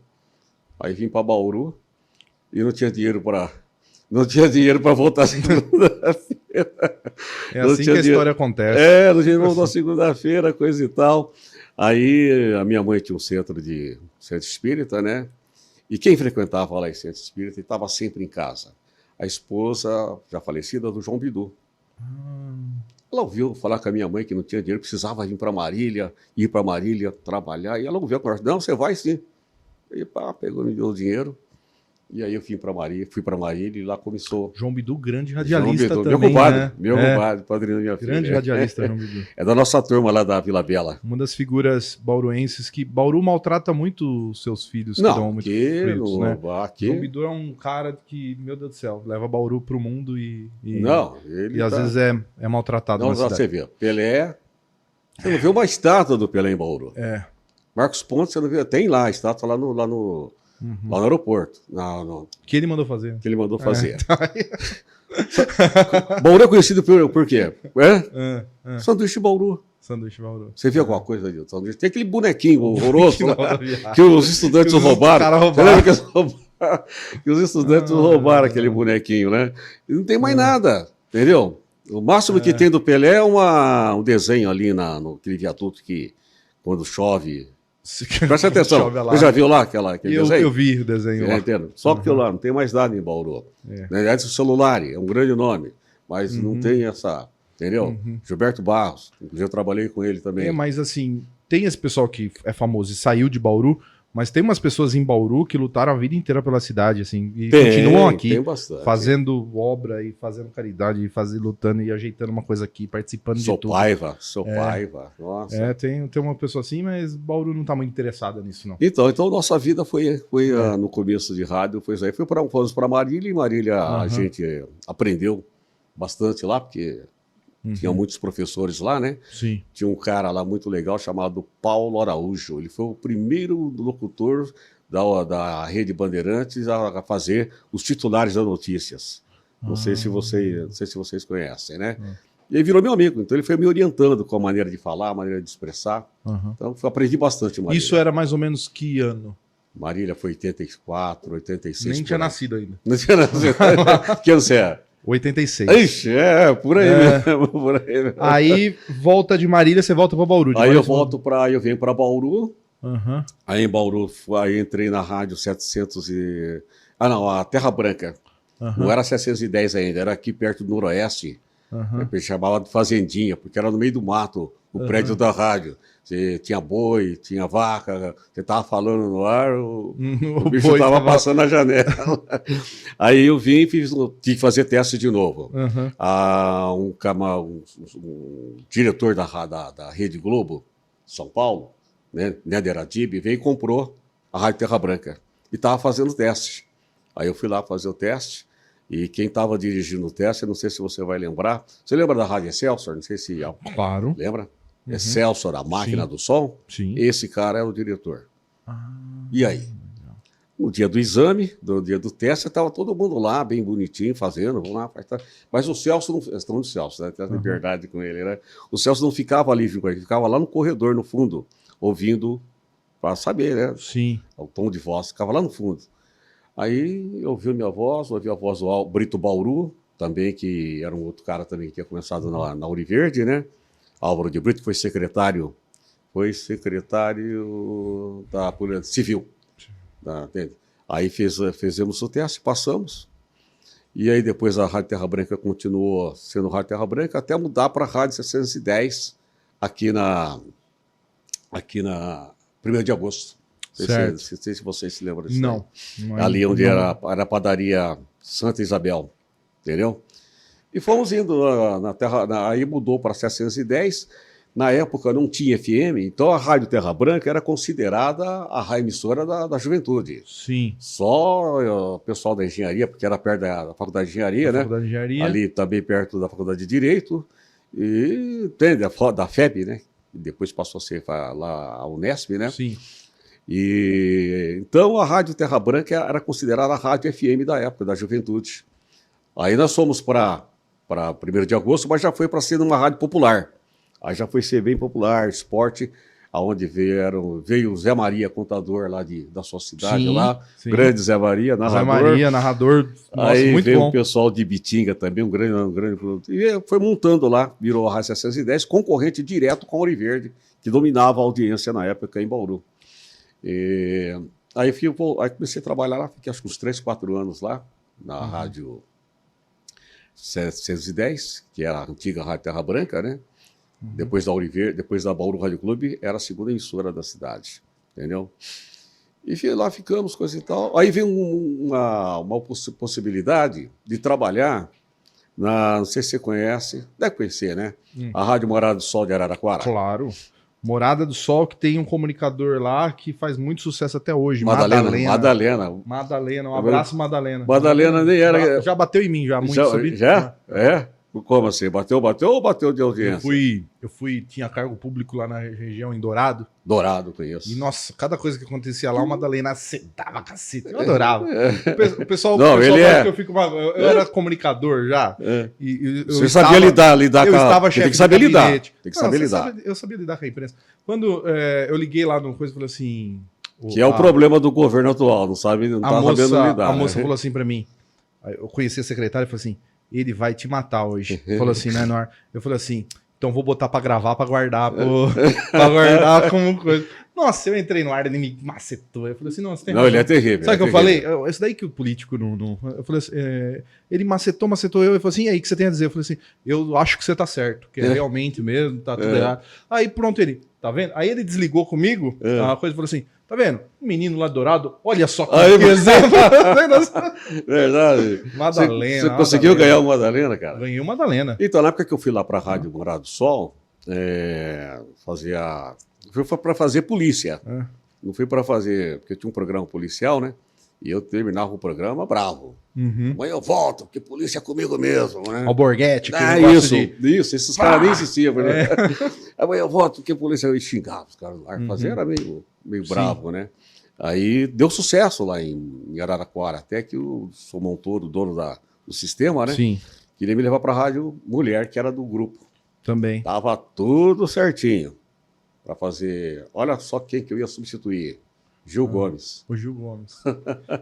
Aí vim para Bauru e não tinha dinheiro para voltar segunda-feira. É assim que a história acontece. Não tinha dinheiro para voltar segunda-feira, coisa e tal. Aí a minha mãe tinha um centro espírita, né? E quem frequentava lá em centro espírita estava sempre em casa. A esposa, já falecida, do João Bidu. Ela ouviu falar com a minha mãe que não tinha dinheiro, precisava ir para Marília, trabalhar. E ela ouviu a conversa. Não, você vai sim. E pegou, me deu o dinheiro. E aí eu fui para Marília e lá começou. João Bidu, grande radialista também, meu compadre, padrinho da minha filha. Grande radialista, João Bidu. É da nossa turma lá da Vila Bela. Uma das figuras bauruenses que Bauru maltrata muito os seus filhos, que dão muito fritos, né? João Bidu é um cara que, meu Deus do céu, leva Bauru pro mundo e às vezes é maltratado na cidade. Você vê, Pelé, você não vê uma estátua do Pelé em Bauru. Marcos Pontes, você não vê, tem lá a estátua lá no aeroporto. Que ele mandou fazer. Bauru é conhecido por quê? Sanduíche Bauru. Sanduíche Bauru. Você viu alguma coisa ali? Tem aquele bonequinho horroroso que os estudantes roubaram. Você lembra que os estudantes roubaram aquele bonequinho, né? E não tem mais nada, entendeu? O máximo que tem do Pelé é um desenho ali naquele viaduto que, quando chove... Presta atenção, você já viu lá aquele desenho? Eu vi o desenho lá. Entendo. Só que lá não tem mais nada em Bauru. Aliás, o celular é um grande nome, mas não tem essa, entendeu? Gilberto Barros, inclusive eu trabalhei com ele também. Mas assim, tem esse pessoal que é famoso e saiu de Bauru, mas tem umas pessoas em Bauru que lutaram a vida inteira pela cidade, assim, e continuam aqui, fazendo obra e fazendo caridade, lutando e ajeitando uma coisa aqui, participando de tudo. Sou Paiva, nossa. Tem uma pessoa assim, mas Bauru não tá muito interessada nisso, não. Então nossa vida foi no começo de rádio, foi isso aí. Fomos para Marília, e Marília a gente aprendeu bastante lá, porque... Tinha muitos professores lá, né? Sim. Tinha um cara lá muito legal chamado Paulo Araújo. Ele foi o primeiro locutor da Rede Bandeirantes a fazer os titulares das notícias. Não sei se vocês conhecem, né? E aí virou meu amigo. Então ele foi me orientando com a maneira de falar, a maneira de expressar. Uhum. Então eu aprendi bastante Marília. Isso era mais ou menos que ano? Marília foi 84, 86. Nem tinha nascido ainda. Não tinha nascido. Que ano você é? 86. Ixi, por aí mesmo. Por aí mesmo. Aí volta de Marília, você volta para Bauru. Aí eu eu venho para Bauru. Uhum. Aí em Bauru, aí entrei na rádio 700 e... Ah, não, a Terra Branca. Uhum. Não era 710 ainda, era aqui perto do Noroeste. Uhum. Chamava de Fazendinha, porque era no meio do mato, o prédio da rádio. Você tinha boi, tinha vaca, você estava falando no ar, o bicho estava passando na janela. Aí eu vim e tive que fazer teste de novo. Uhum. Um diretor da Rede Globo, São Paulo, né, Néder Adib, veio e comprou a Rádio Terra Branca e estava fazendo teste. Aí eu fui lá fazer o teste e quem estava dirigindo o teste, não sei se você vai lembrar, você lembra da Rádio Excelsior? Não sei se... Claro. Lembra? Uhum. Excelsior, a máquina do som? Sim. Esse cara era o diretor. E aí? No dia do exame, no dia do teste, estava todo mundo lá, bem bonitinho, fazendo, vamos lá, mas o Celso não... Estamos de Celso, né? Tem a liberdade com ele, né? O Celso não ficava ali, ele ficava lá no corredor, no fundo, ouvindo, para saber, né? Sim. O tom de voz, ficava lá no fundo. Aí eu ouvi a minha voz, ouvi a voz do Brito Bauru, também, que era um outro cara também que tinha começado na Ouro Verde, né? Álvaro de Brito foi secretário da Polícia Civil. Aí fizemos o teste, passamos. E aí depois a Rádio Terra Branca continuou sendo Rádio Terra Branca até mudar para a Rádio 610 aqui na 1º de agosto. Não sei se vocês se lembram disso. Não. Ali onde era a padaria Santa Isabel, entendeu? E fomos indo na Terra, aí mudou para 710. Na época não tinha FM, então a Rádio Terra Branca era considerada a rádio emissora da juventude. Sim. Só o pessoal da engenharia, porque era perto da Faculdade de Engenharia, né? Faculdade de Engenharia. Ali também perto da Faculdade de Direito. E tem da FEB, né? E depois passou a ser lá a Unesp, né? Sim. E então a Rádio Terra Branca era considerada a rádio FM da época, da juventude. Aí nós fomos para 1º de agosto, mas já foi para ser uma rádio popular. Aí já foi ser bem popular, esporte, aonde veio o Zé Maria, contador lá da sua cidade, sim, lá, sim. Grande Zé Maria, narrador. Zé Maria, narrador, nossa, aí muito veio bom. o pessoal de Bitinga também, um grande produto. E foi montando lá, virou a Rádio 710, concorrente direto com a Ouro Verde, que dominava a audiência na época em Bauru. Aí comecei a trabalhar lá, fiquei acho que uns 3, 4 anos lá, na Rádio 710, que era a antiga Rádio Terra Branca, né? Depois da Ouro Verde, depois da Bauru Rádio Clube, era a 2ª emissora da cidade, entendeu? E lá ficamos, coisa e tal. Aí veio uma possibilidade de trabalhar não sei se você conhece, deve conhecer, né? A Rádio Morada do Sol de Araraquara. Claro. Morada do Sol, que tem um comunicador lá que faz muito sucesso até hoje. Madalena. Um abraço, Madalena. Madalena nem era... Já bateu em mim, já, muito subido. Já? É? Como assim? Bateu ou bateu de audiência? Eu fui, tinha cargo público lá na região, em Dourado. Dourado, conheço. E, nossa, cada coisa que acontecia lá, o Madalena dava cacete. Eu adorava. O pessoal que eu fico... Eu era comunicador já. Você sabia lidar com a... Estava chefe tem que saber de lidar. Tem que saber lidar. Eu sabia lidar com a imprensa. Quando eu liguei lá numa coisa, eu falei assim... Que é o problema do governo atual, não tá sabendo lidar. A moça falou assim pra mim, eu conheci a secretária e falei assim, ele vai te matar hoje. Falou assim, né, Nor? Eu falei assim, então vou botar pra gravar, pra guardar como coisa. Nossa, eu entrei no ar, ele me macetou. Eu falei assim, não, você tem razão. Ele é terrível. Sabe o que eu falei? Isso daí que o político não... Eu falei assim, ele macetou eu. Ele falou assim, e aí, o que você tem a dizer? Eu falei assim, eu acho que você tá certo, que é realmente mesmo, tá tudo errado. Aí pronto, ele, tá vendo? Aí ele desligou comigo, a coisa, falou assim, tá vendo? O menino lá dourado, olha só que exemplo. Verdade. Madalena. Você conseguiu ganhar o Madalena, cara? Ganhei o Madalena. Então, na época que eu fui lá pra Rádio Morada do Sol, fui para fazer polícia. Não fui para fazer, porque tinha um programa policial, né? E eu terminava o programa bravo. Amanhã eu volto, porque polícia é comigo mesmo, né? Alborguete. Isso, esses caras nem existiam, né? Amanhã eu volto, porque polícia eu xingava os caras lá. Fazer era meio bravo, né? Aí deu sucesso lá em Araraquara, até que o Sou Montoro, dono do sistema, né? Sim. Queria me levar para a Rádio Mulher, que era do grupo. Também. Tava tudo certinho para fazer. Olha só quem que eu ia substituir. Gil Gomes. O Gil Gomes.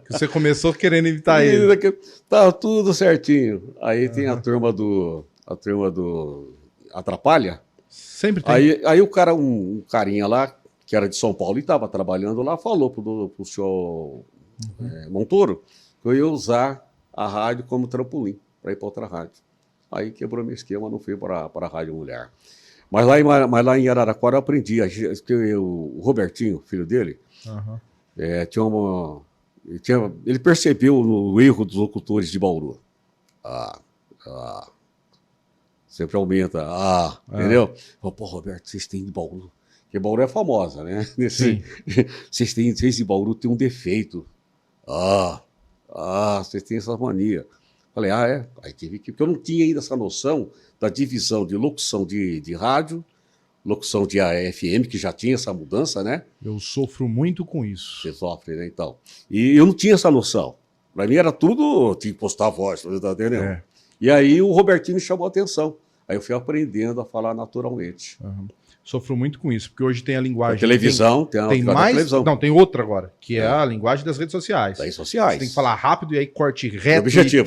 Que você começou querendo imitar ele. Tava tudo certinho. Aí tem a turma do Atrapalha. Sempre tem. Aí o cara, um carinha lá, que era de São Paulo e estava trabalhando lá, falou pro senhor Montoro que eu ia usar a rádio como trampolim para ir para outra rádio. Aí quebrou meu esquema, não fui para a Rádio Mulher. Mas lá em Araraquara eu aprendi. O Robertinho, filho dele, ele percebeu o erro dos locutores de Bauru. Sempre aumenta. Entendeu? Falei, pô, Roberto, vocês têm de Bauru. Porque Bauru é famosa, né? Vocês de Bauru têm um defeito. Vocês têm essa mania. Falei, é? Aí tive que. Porque eu não tinha ainda essa noção da divisão de locução de rádio, locução de FM, que já tinha essa mudança, né? Eu sofro muito com isso. Você sofre, né? Então. E eu não tinha essa noção. Para mim era tudo, tinha que postar a voz, tá entendendo? E aí o Robertinho me chamou a atenção. Aí eu fui aprendendo a falar naturalmente. Sofro muito com isso, porque hoje tem a linguagem... A televisão, tem mais... televisão. Não, tem outra agora, que é a linguagem das redes sociais. Das sociais. Você tem que falar rápido e aí corte reto. Objetivo.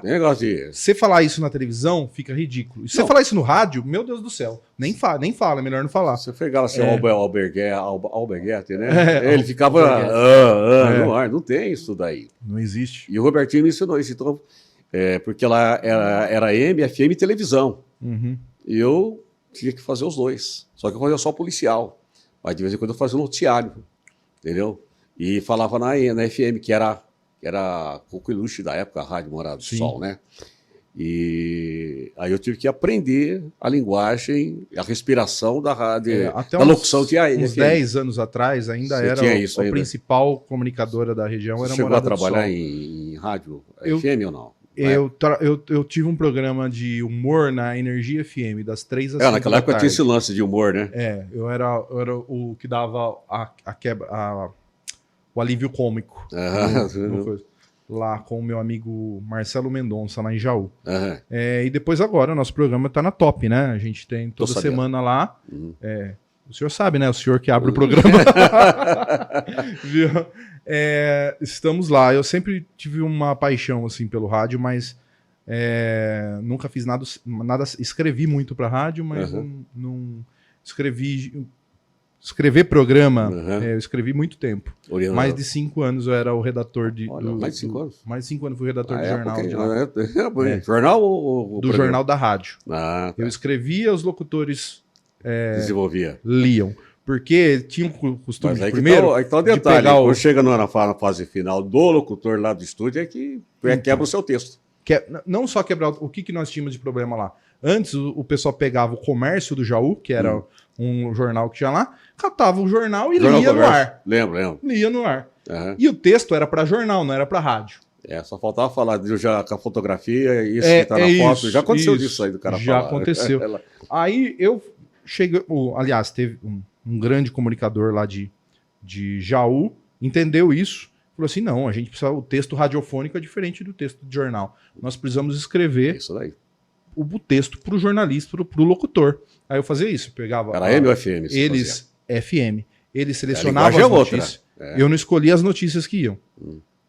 E... Negócio de... Você falar isso na televisão, fica ridículo. E se você falar isso no rádio, meu Deus do céu, nem fala, é melhor não falar. Você pegava assim, Alberguete, né? Ele ficava no ar, não tem isso daí. Não existe. E o Robertinho me ensinou isso, então... porque ela era AM, FM e televisão. E eu tinha que fazer os dois. Só que eu fazia só policial. Mas de vez em quando eu fazia um noticiário. Entendeu? E falava na FM, que era Coqueluche da época, a Rádio Morada do Sol, né? E aí eu tive que aprender a linguagem, a respiração da rádio, até da locução de AM. Uns 10 anos atrás ainda era a principal comunicadora da região. Era chegou Morada a trabalhar do Sol. em rádio FM ou não? Eu tive um programa de humor na Energia FM, das 3 às 5 naquela época tinha esse lance de humor, né? Eu era o que dava o alívio cômico. Lá com o meu amigo Marcelo Mendonça, lá em Jaú. E depois agora, o nosso programa está na Top, né? A gente tem toda semana lá. O senhor sabe, né? O senhor que abre o programa. Viu? Estamos lá. Eu sempre tive uma paixão assim pelo rádio, mas nunca fiz nada. Escrevi muito para rádio, mas não escrevi. Escrever programa, eu escrevi muito tempo. Mais de 5 anos eu era o redator de. Mais de 5 anos? Mais de 5 anos fui redator de jornal. Jornal ou do jornal da rádio. Tá. Eu escrevia, os locutores desenvolvia. Liam. Porque tinha o costume Mas aí primeiro. Aí tá o detalhe. Quando chega na fase final do locutor lá do estúdio, é que quebra o seu texto. Não só quebrar. O que nós tínhamos de problema lá? Antes, o pessoal pegava o Comércio do Jaú, que era um jornal que tinha lá, catava o jornal e lia no ar. Lembro. Lia no ar. E o texto era para jornal, não era para rádio. Só faltava falar já com a fotografia, isso que tá na foto. Isso, já aconteceu disso aí do cara já falar. Aconteceu. Aí eu cheguei. Aliás, teve um grande comunicador lá de Jaú, entendeu isso. Falou assim: não, a gente precisa. O texto radiofônico é diferente do texto de jornal. Nós precisamos escrever isso daí. O texto para o jornalista, para o locutor. Aí eu fazia isso, pegava. Era AM ou FM? Eles, FM. Eles selecionavam as notícias. Eu não escolhia as notícias que iam.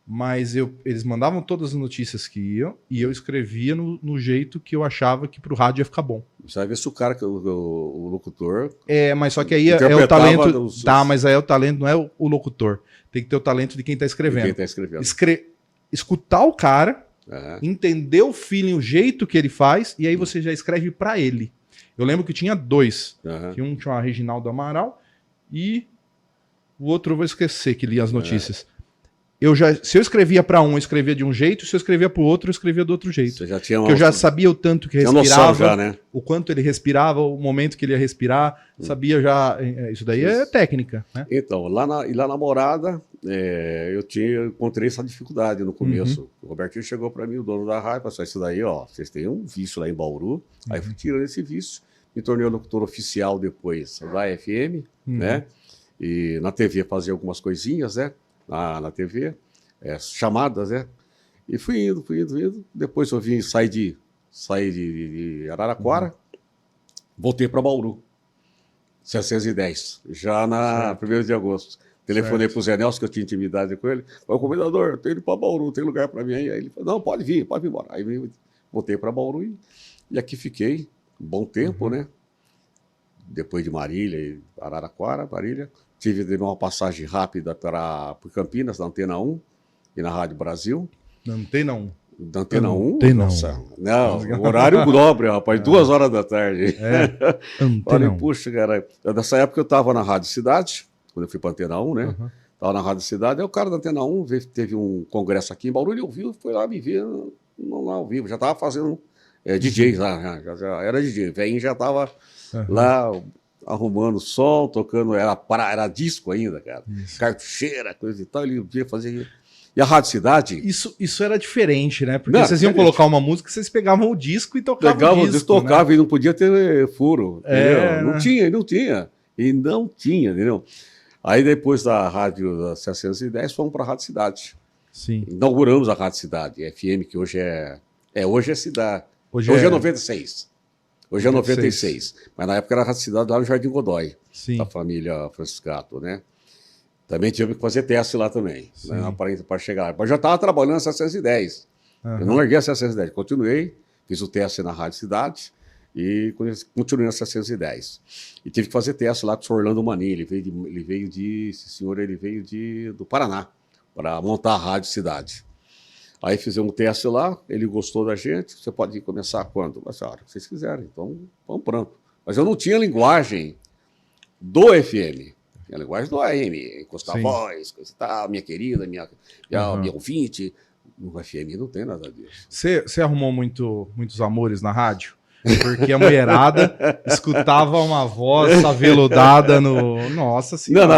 Mas eles mandavam todas as notícias que iam e eu escrevia no jeito que eu achava que para o rádio ia ficar bom. Você vai ver se o cara, o locutor. Mas só que aí é o talento. Mas aí o talento não é o locutor. Tem que ter o talento de quem está escrevendo. De quem está escrevendo. Escutar o cara, entender o feeling, o jeito que ele faz, e aí você já escreve para ele. Eu lembro que tinha 2. Que um tinha o Reginaldo Amaral e o outro eu vou esquecer que lia as notícias. Se eu escrevia para um, eu escrevia de um jeito, se eu escrevia para o outro, eu escrevia do outro jeito. Você já tinha Porque eu já sabia o tanto que respirava, noção já, né? O quanto ele respirava, o momento que ele ia respirar, sabia já. Isso daí é técnica, né? Então, lá na Morada, eu encontrei essa dificuldade no começo. O Robertinho chegou para mim, o dono da rádio, falou: isso daí, vocês têm um vício lá em Bauru. Aí eu fui tirando esse vício, me tornei o locutor oficial depois da FM, né? E na TV fazia algumas coisinhas, né? Na TV, chamadas, né? E fui indo. Depois eu saí de Araraquara, voltei para Bauru, 710, já na 1º de agosto. Telefonei para o Zé Nelson, que eu tinha intimidade com ele. Falei, comendador, eu tô indo para Bauru, tem lugar para mim aí? Aí ele falou, não, pode vir embora. Aí voltei para Bauru e aqui fiquei um bom tempo, né? Depois de Marília e Araraquara, Marília. Tive uma passagem rápida para Campinas, na Antena 1 e na Rádio Brasil. Na Antena 1? Da Antena 1? Antena 1. Nossa, não, horário nobre, rapaz, 2 horas da tarde. Falei, puxa, cara, nessa época eu estava na Rádio Cidade, quando eu fui para Antena 1, né? Estava na Rádio Cidade, aí o cara da Antena 1 teve um congresso aqui em Bauru, ele ouviu, foi lá me ver lá ao vivo, já estava fazendo DJ lá, já era DJ, velhinho já estava lá arrumando som, tocando, era disco ainda, cara, cartucheira, coisa e tal, ele ia fazer... E a Rádio Cidade... Isso era diferente, né? Porque vocês iam colocar uma música, vocês pegavam o disco e tocavam o disco, tocava, né? E não podia ter furo, entendeu? Não tinha. E não tinha, entendeu? Aí depois da Rádio 710, fomos para a Rádio Cidade. Sim. Inauguramos a Rádio Cidade, FM, que hoje é Cidade. Hoje é 96. Hoje é 96. Mas na época era a Rádio Cidade lá no Jardim Godoy, da família Franciscato, né? Também tive que fazer teste lá também, né, para chegar lá. Mas já estava trabalhando na 710. Eu não larguei a 710, continuei, fiz o teste na Rádio Cidade e continuei na 710. E tive que fazer teste lá com o senhor Orlando Mani, ele veio do Paraná, para montar a Rádio Cidade. Aí fizemos um teste lá, ele gostou da gente, você pode começar quando? Mas, a hora que vocês quiserem, então vamos pronto. Mas eu não tinha linguagem do FM. A linguagem do AM, encostar a voz, coisa e tal, minha querida, minha ouvinte. No FM não tem nada disso. Você arrumou muitos amores na rádio? Porque a mulherada escutava uma voz aveludada no... Nossa Senhora. Não,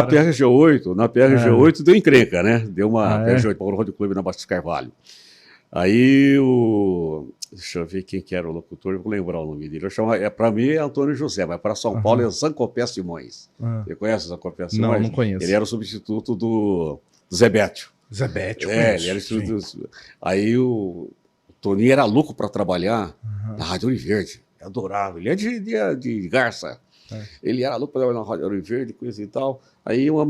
na PRG8 deu encrenca, né? Deu uma PRG8 para o Rádio Clube na Bastos Carvalho. Aí deixa eu ver quem que era o locutor, eu vou lembrar o nome dele. Para mim é Antônio José, mas para São Paulo é Zancopé Simões. Você conhece o Zancopé Simões? Não conheço. Ele era o substituto do Zé Bétio. Zé Bétio, ele era substituto. Aí o Toninho era louco para trabalhar na Rádio Ouro Verde. Eu adorava. Ele é de Garça. Ele era louco para trabalhar na Rádio Ouro Verde, coisa e tal. Aí uma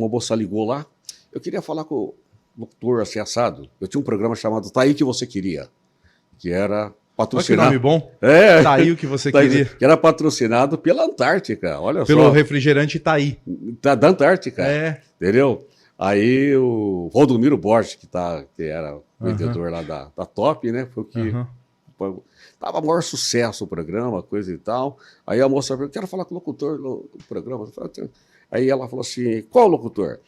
moça ligou lá. Eu queria falar com o locutor assim, assado. Eu tinha um programa chamado Tá Aí Que Você Queria, que era patrocinado... Olha que nome bom. Tá Aí o que você queria. Que era patrocinado pela Antártica, olha só. Pelo refrigerante Itaí. Da Antártica, entendeu? Aí o Valdomiro Borges, que era o vendedor lá da Top, né? Foi o que... Tava maior sucesso o programa, coisa e tal. Aí a moça falou, quero falar com o locutor do programa. Aí ela falou assim, qual locutor?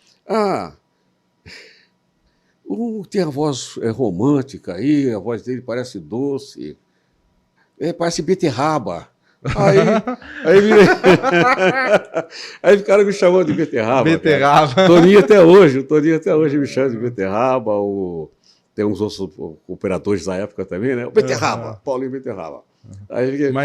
Tem a voz romântica aí, a voz dele parece doce, parece beterraba. Aí ficaram me chamando de beterraba. Toninho até hoje me chama de beterraba. Tem uns outros operadores da época também, né? O beterraba, Paulinho Beterraba.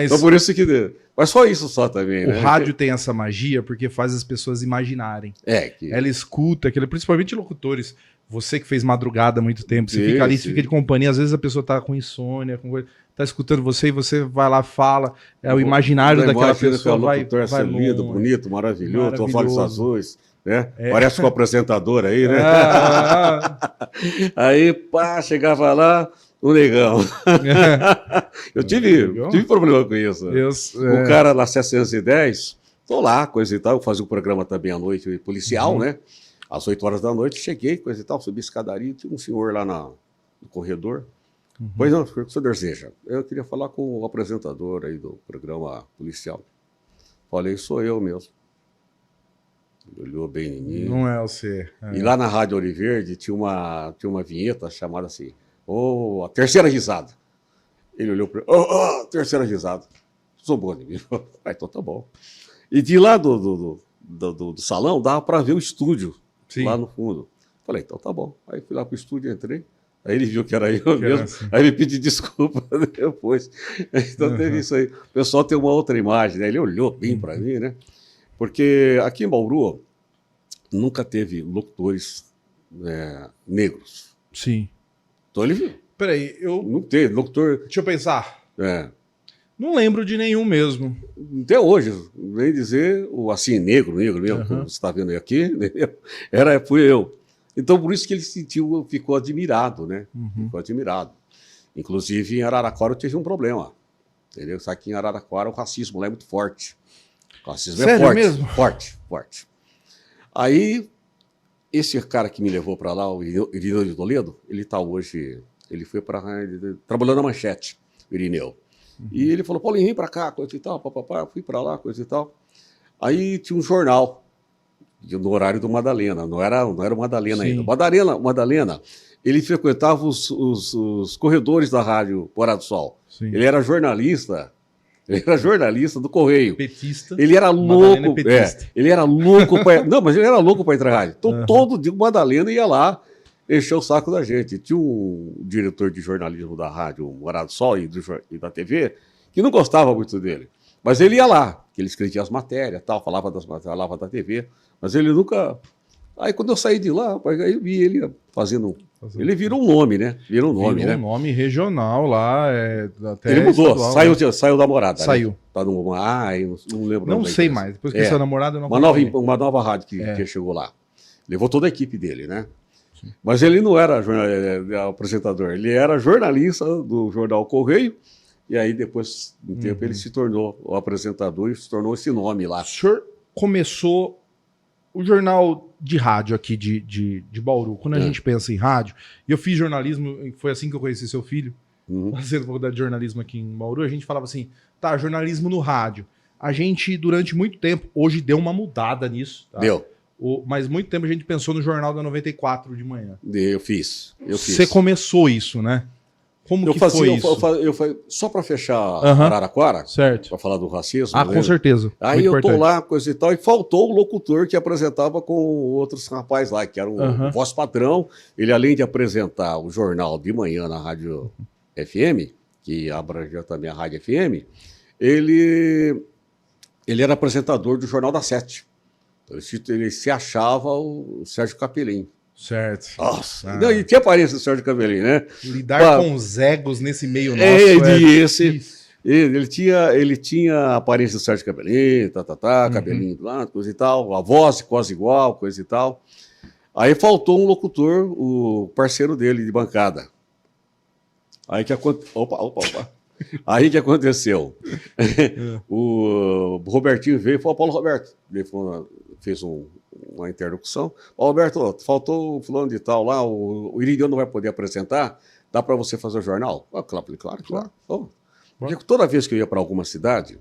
Então por isso que... Mas só isso só também, né? O rádio tem essa magia porque faz as pessoas imaginarem. Ela escuta, principalmente locutores. Você que fez madrugada há muito tempo, você fica ali, você fica de companhia, às vezes a pessoa tá com insônia, tá escutando você e você vai lá, fala, o imaginário daquela pessoa vai lindo, bonito, maravilhoso, com olhos azuis, né? Parece com o apresentador aí, né? Aí, chegava lá, o negão. Eu tive problema com isso. O cara lá, 710, tô lá, coisa e tal, eu fazia um programa também à noite, policial, né? Às 8 horas da noite, cheguei, coisa e tal, subi a escadaria, tinha um senhor lá no corredor. Pois não, o que o senhor deseja? Eu queria falar com o apresentador aí do programa policial. Falei, sou eu mesmo. Ele olhou bem em mim. Não é você. E lá na Rádio Ouro Verde tinha uma vinheta chamada assim, a terceira risada. Ele olhou para mim, terceira risada. Zombou de mim. Então tá bom. E de lá do salão dava para ver o estúdio. Lá no fundo. Falei, então tá bom. Aí fui lá pro estúdio, entrei. Aí ele viu que era eu mesmo. Aí me pedi desculpa depois. Então teve isso aí. O pessoal tem uma outra imagem, né? Ele olhou bem para mim, né? Porque aqui em Bauru nunca teve locutores negros. Sim. Então ele viu. Peraí, Não teve locutor... Deixa eu pensar. Não lembro de nenhum mesmo. Até hoje, vem dizer o assim, negro mesmo, como você está vendo aqui, entendeu? Fui eu. Então, por isso que ele ficou admirado, né? Ficou admirado. Inclusive, em Araraquara eu tive um problema. Entendeu? Sabe que em Araraquara o racismo lá é muito forte. O racismo Sério é forte. mesmo? Forte. Aí, esse cara que me levou para lá, o Irineu de Toledo, ele está hoje, ele foi para trabalhando na Manchete, o Irineu. E ele falou, Paulinho, vem para cá, coisa e tal, papapá, fui para lá, coisa e tal. Aí tinha um jornal, no horário do Madalena, não era o Madalena ainda. Madalena, ele frequentava os corredores da rádio Morada do Sol. Sim. Ele era jornalista do Correio. Petista. Ele era louco, ele era louco para... Não, mas ele era louco para entrar na rádio. Então, todo dia o Madalena ia lá encher o saco da gente. Tinha um diretor de jornalismo da rádio Morada do Sol e da TV que não gostava muito dele. Mas ele ia lá, que ele escrevia as matérias, tal, falava da TV, mas ele nunca... Aí quando eu saí de lá, rapaz, aí eu vi ele fazendo... Ele virou um nome, né? Virou um nome regional lá. Até ele mudou, estadual, saiu da Morada. Saiu. Né? Tá no não lembro. Não sei mais. Depois que saiu da Morada, eu não uma nova rádio que chegou lá. Levou toda a equipe dele, né? Sim. Mas ele não era apresentador, ele era jornalista do jornal Correio. E aí, depois de um tempo, ele se tornou o apresentador e se tornou esse nome lá. O senhor começou o jornal de rádio aqui de Bauru. Quando a gente pensa em rádio, e eu fiz jornalismo, foi assim que eu conheci seu filho, fazendo faculdade de jornalismo aqui em Bauru, a gente falava assim, tá, jornalismo no rádio. A gente, durante muito tempo, hoje deu uma mudada nisso. Tá? Deu. Mas muito tempo a gente pensou no Jornal da 94 de manhã. Eu fiz. Você começou isso, né? Como que foi isso? Só para fechar Araraquara, certo, para falar do racismo. Com certeza. Aí eu tô lá, coisa e tal, e faltou o locutor que apresentava com outros rapazes lá, que era o voz padrão. Ele, além de apresentar o jornal de manhã na Rádio FM, que abrangia também a Rádio FM, ele era apresentador do Jornal da Sete. Ele se achava o Sérgio Capelim. Certo. Nossa, e tinha aparência do Sérgio Capelim, né? Lidar com os egos nesse meio nosso ele tinha a aparência do Sérgio Capelim, cabelinho do lado, coisa e tal, a voz quase igual, coisa e tal. Aí faltou um locutor, o parceiro dele de bancada. Aí que Opa. Aí que aconteceu? O Robertinho veio e falou, Paulo Roberto, ele fez uma interlocução. Roberto, faltou o fulano de tal lá, o Irineu não vai poder apresentar, dá para você fazer o jornal? Claro. Porque toda vez que eu ia para alguma cidade,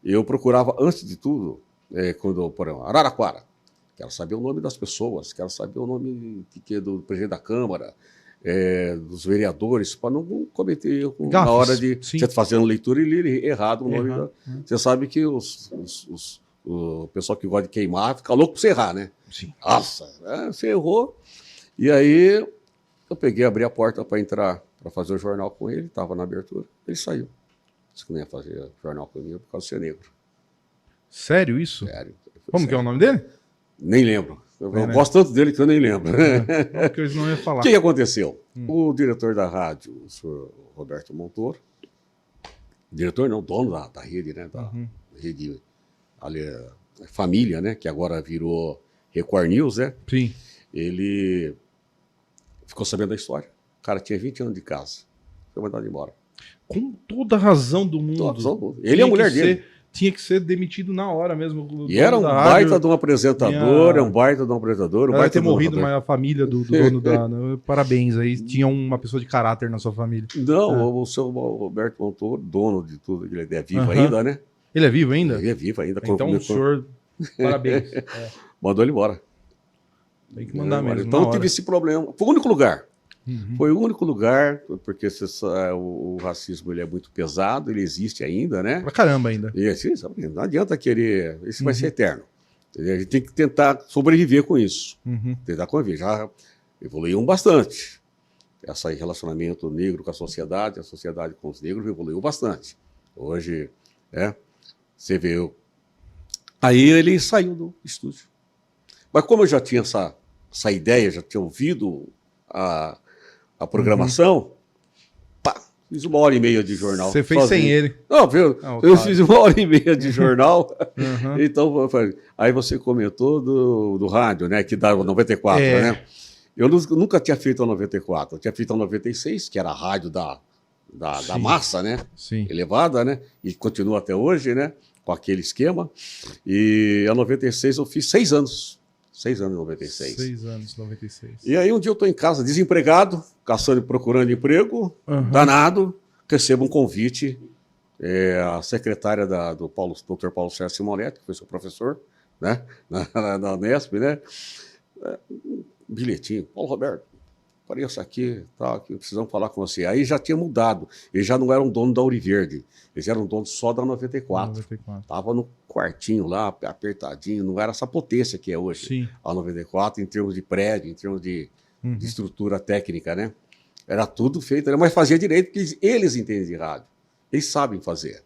eu procurava, antes de tudo, por exemplo, Araraquara, quero saber o nome das pessoas, quero saber o nome do presidente da Câmara, dos vereadores, para não cometer erro na hora de você fazendo leitura e ler errado o nome. Você sabe que o pessoal que gosta de queimar fica louco para você errar, né? Sim. Nossa, você errou. E aí eu abri a porta para entrar, para fazer o jornal com ele, estava na abertura, ele saiu. Disse que não ia fazer jornal comigo por causa de ser negro. Sério isso? Sério. Como que é o nome dele? Nem lembro. Eu gosto tanto dele que eu nem lembro. Que eles não iam falar. O que aconteceu? O diretor da rádio, o senhor Roberto Montoro, diretor não, dono da rede, né? Da rede ali, família, né? Que agora virou Record News, né? Sim. Ele ficou sabendo da história. O cara tinha 20 anos de casa. Foi mandado embora. Com toda a razão do mundo. Ele e a mulher dele. Tinha que ser demitido na hora mesmo. E era um baita de um apresentador, Vai ter morrido, mas a família do dono da... Parabéns, aí tinha uma pessoa de caráter na sua família. Não, o seu Roberto Montoro, dono de tudo, ele é vivo ainda, né? Ele é vivo ainda? Ele é vivo ainda. Então o senhor, parabéns. Mandou ele embora. Tem que mandar mesmo. Então tive esse problema. Foi o único lugar. Foi o único lugar, porque o racismo ele é muito pesado, ele existe ainda, né? Pra caramba ainda. Não adianta querer, isso vai ser eterno. A gente tem que tentar sobreviver com isso. Tentar conviver. Já evoluiu bastante. Esse relacionamento negro com a sociedade com os negros evoluiu bastante. Hoje, você vê. Aí ele saiu do estúdio. Mas como eu já tinha essa ideia, já tinha ouvido a programação, Fiz 1h30 de jornal. Você fez sozinho. sem ele. Não, viu? Eu fiz 1h30 de jornal. Uhum. Então, aí você comentou do rádio, né? Que dava 94, né? Eu nunca tinha feito a 94. Eu tinha feito a 96, que era a rádio da massa, né? Sim. Elevada, né? E continua até hoje, né? Com aquele esquema. E a 96 eu fiz 6 anos. 6 anos em 96. 6 anos, 96. E aí um dia eu estou em casa, desempregado, caçando e procurando emprego, danado, recebo um convite, a secretária do Dr. Paulo Sérgio Simonetti, que foi seu professor, né, na Unesp, né, um bilhetinho, Paulo Roberto, apareça aqui, tá, que precisamos falar com você. Aí já tinha mudado, eles já não eram dono da Ouriverde, eles eram donos só da 94. Estava no quartinho lá, apertadinho, não era essa potência que é hoje. Sim. A 94, em termos de prédio, em termos de estrutura técnica, né? Era tudo feito, mas fazia direito, porque eles entendem de rádio. Eles sabem fazer.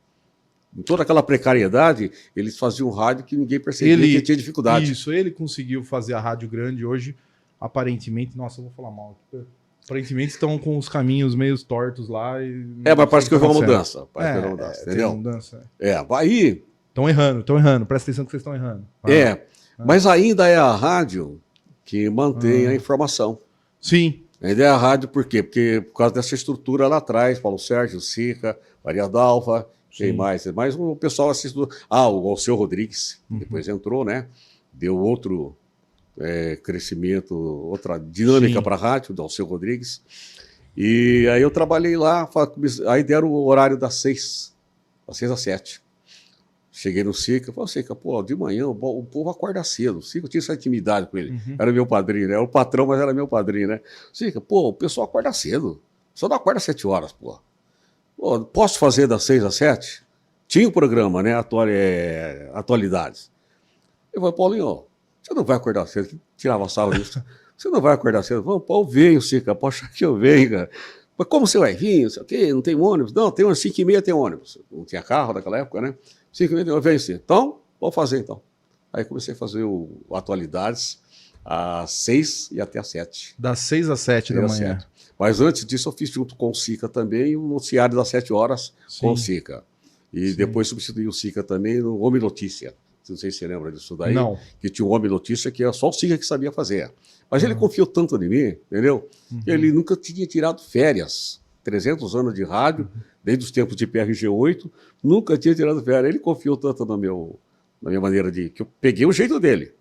Em toda aquela precariedade, eles faziam rádio que ninguém percebia que tinha dificuldade. Isso, ele conseguiu fazer a rádio grande hoje, aparentemente, nossa, eu vou falar mal aqui. Aparentemente estão com os caminhos meio tortos lá. Mas parece que houve uma mudança. Entendeu? Tem mudança. Aí... Estão errando. Presta atenção que vocês estão errando. Mas ainda é a rádio que mantém a informação. Sim. Ainda é a rádio, por quê? Porque por causa dessa estrutura lá atrás, Paulo Sérgio, Sica, Maria Dalva, quem mais? Mas o pessoal assistiu. O Alceu Rodrigues, depois entrou, né? Deu outro crescimento, outra dinâmica para a rádio, do Alceu Rodrigues. E aí eu trabalhei lá, aí deram o horário das 6 às 7. Cheguei no Sica, falei, Sica, pô, de manhã o povo acorda cedo. O Sica, eu tinha essa intimidade com ele. Era meu padrinho, né? Era o patrão, mas era meu padrinho, né? Sica, pô, o pessoal acorda cedo. Só não acorda às 7 horas, pô. Pô, posso fazer das 6 às 7? Tinha o programa, né? Atualidades. Eu falei, Paulinho, você não vai acordar cedo. Tirava sarro disso. Você não vai acordar cedo. Vamos, pô, eu venho, Sica, pode achar que eu venho, cara. Mas como você vai vir? Não sei o quê, não tem ônibus? Não, tem umas 5h30 tem ônibus. Não tinha carro naquela época, né? 5h30 eu venho sim. Então, vou fazer então. Aí comecei a fazer o Atualidades às 6 e até às 7. Das 6 às 7 da manhã. Mas antes disso eu fiz junto com o Sica também o noticiário das 7 horas com o Sica. E depois substituí o Sica também no Homem Notícia. Não sei se você lembra disso daí. Não. Que tinha um Homem Notícia que era só o Sica que sabia fazer. Mas ele confiou tanto em mim, entendeu? Que ele nunca tinha tirado férias. 300 anos de rádio, desde os tempos de PRG8, nunca tinha tirado férias. Ele confiou tanto na minha maneira de... que eu peguei o jeito dele.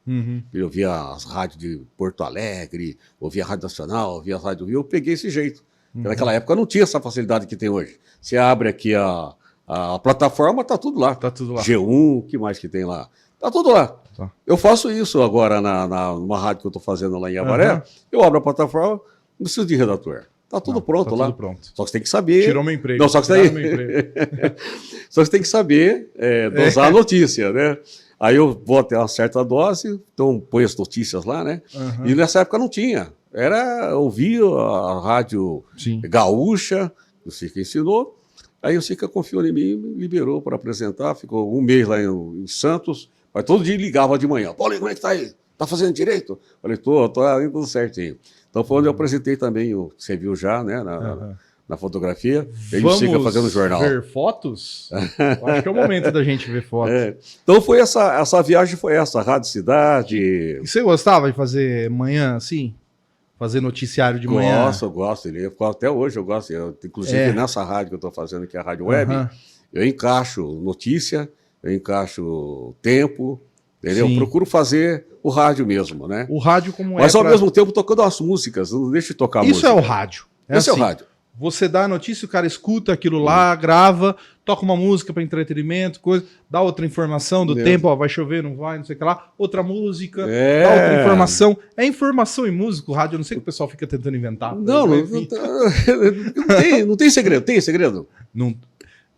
Eu via as rádios de Porto Alegre, ouvia a Rádio Nacional, ouvia a Rádio Rio, eu peguei esse jeito. Naquela época não tinha essa facilidade que tem hoje. Você abre aqui a plataforma, tá tudo lá. Tá tudo lá. G1, o que mais que tem lá? Tá tudo lá. Tá. Eu faço isso agora numa rádio que eu estou fazendo lá em Avaré. Eu abro a plataforma, não preciso de redator. Tá tudo pronto tá lá. Tudo pronto. Só que você tem que saber. Tirou meu emprego. Não, só que você só que você tem que saber dosar a notícia, né? Aí eu vou até uma certa dose, então põe as notícias lá, né? E nessa época não tinha. Era ouvir a rádio gaúcha, o Sica ensinou. Aí o Sica confiou em mim e me liberou para apresentar. Ficou um mês lá em Santos, mas todo dia ligava de manhã. Paulinho, como é que tá aí? Tá fazendo direito? Falei, tô indo tudo certinho. Então foi onde eu apresentei também, você viu já, né, na fotografia. Ele Sica fazendo jornal. Ver fotos? Acho que é o momento da gente ver fotos. Então foi essa viagem, foi essa, Rádio Cidade. E você gostava de fazer manhã assim? Fazer noticiário de manhã? Eu gosto. Até hoje eu gosto. Inclusive nessa rádio que eu estou fazendo, que é a Rádio Web, eu encaixo notícia, eu encaixo tempo, entendeu? Eu procuro fazer o rádio mesmo, né? O rádio como Mas ao mesmo tempo tocando as músicas, não deixa de tocar música. Isso é o rádio. Esse é o rádio. Você dá a notícia, o cara escuta aquilo lá, grava, toca uma música para entretenimento, coisa, dá outra informação do tempo, ó, vai chover, não vai, não sei o que lá, outra música, dá outra informação. É informação e música, o rádio, eu não sei que o pessoal fica tentando inventar. Não tem segredo. Tem segredo? Não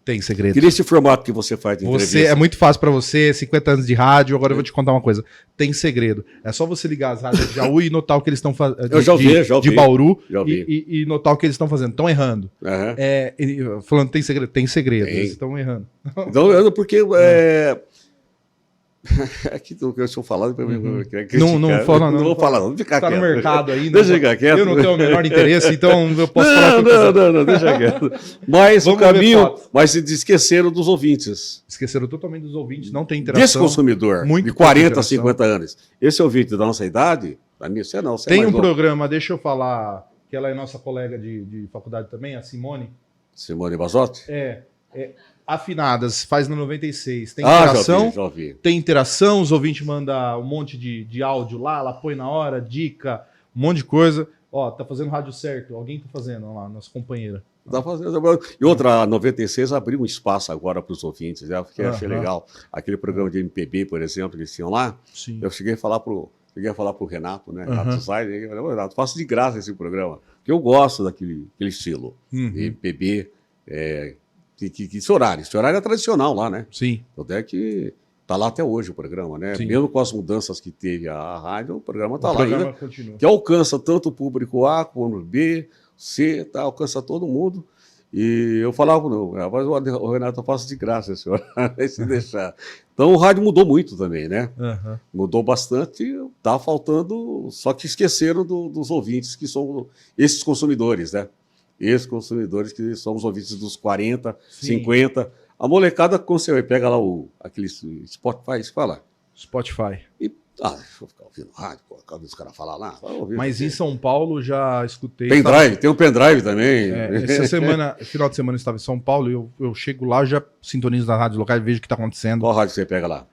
tem segredo. Que nesse formato que você faz de entrevista. É muito fácil para você, 50 anos de rádio, agora eu vou te contar uma coisa. Tem segredo. É só você ligar as rádios de Jaú e notar o que eles estão fazendo. Eu já ouvi. De Bauru e notar o que eles estão fazendo. Estão errando. Falando tem segredo? Tem segredo. Eles estão errando. Estão errando porque É que eu estou falando para mim. Não fala, não vou falar, não. Ficar tá quieto. no mercado aí. Deixa eu ficar quieto. Eu não tenho o menor interesse, então eu posso falar. Não, deixa quieto. Mas o caminho. Mas se esqueceram dos ouvintes. Esqueceram totalmente dos ouvintes, não tem interação. Desse consumidor, muito de 40 a 50 anos. Esse ouvinte da nossa idade, da minha, você não. Você tem é um novo. programa, deixa eu falar, que ela é nossa colega de faculdade também, a Simone. Simone Basotti? Afinadas, faz no 96. Tem interação. Já ouvi. Tem interação, os ouvintes mandam um monte de áudio lá, ela põe na hora, dica, um monte de coisa. Ó, tá fazendo rádio certo, alguém tá fazendo, olha lá, nossa companheira. Tá fazendo. E outra, a 96 abriu um espaço agora para os ouvintes, né? Porque achei legal. Aquele programa de MPB, por exemplo, que eles tinham lá, Sim. eu cheguei a falar pro Renato, né? Renato Zaid, Renato, faço de graça esse programa, porque eu gosto daquele estilo de MPB, esse horário é tradicional lá, né? Sim. Até que tá lá até hoje o programa, né? Sim. Mesmo com as mudanças que teve a rádio, o programa tá O lá programa ainda, continua. que alcança tanto o público A como o B, C, tá, alcança todo mundo. E eu falava, mas o Renato faz de graça, senhor, se deixar. Então o rádio mudou muito também, né? Mudou bastante, tá faltando, só que esqueceram dos ouvintes que são esses consumidores, né? Esses consumidores que são os ouvintes dos 40, Sim. 50. A molecada, quando você pega lá aquele Spotify, você fala. Spotify. Deixa eu ficar ouvindo rádio, acaba os caras falar lá. Mas em São Paulo já escutei. Pendrive, tem um pendrive também. Essa semana, final de semana eu estava em São Paulo e eu chego lá, já sintonizo na rádio local e vejo o que está acontecendo. Qual rádio você pega lá?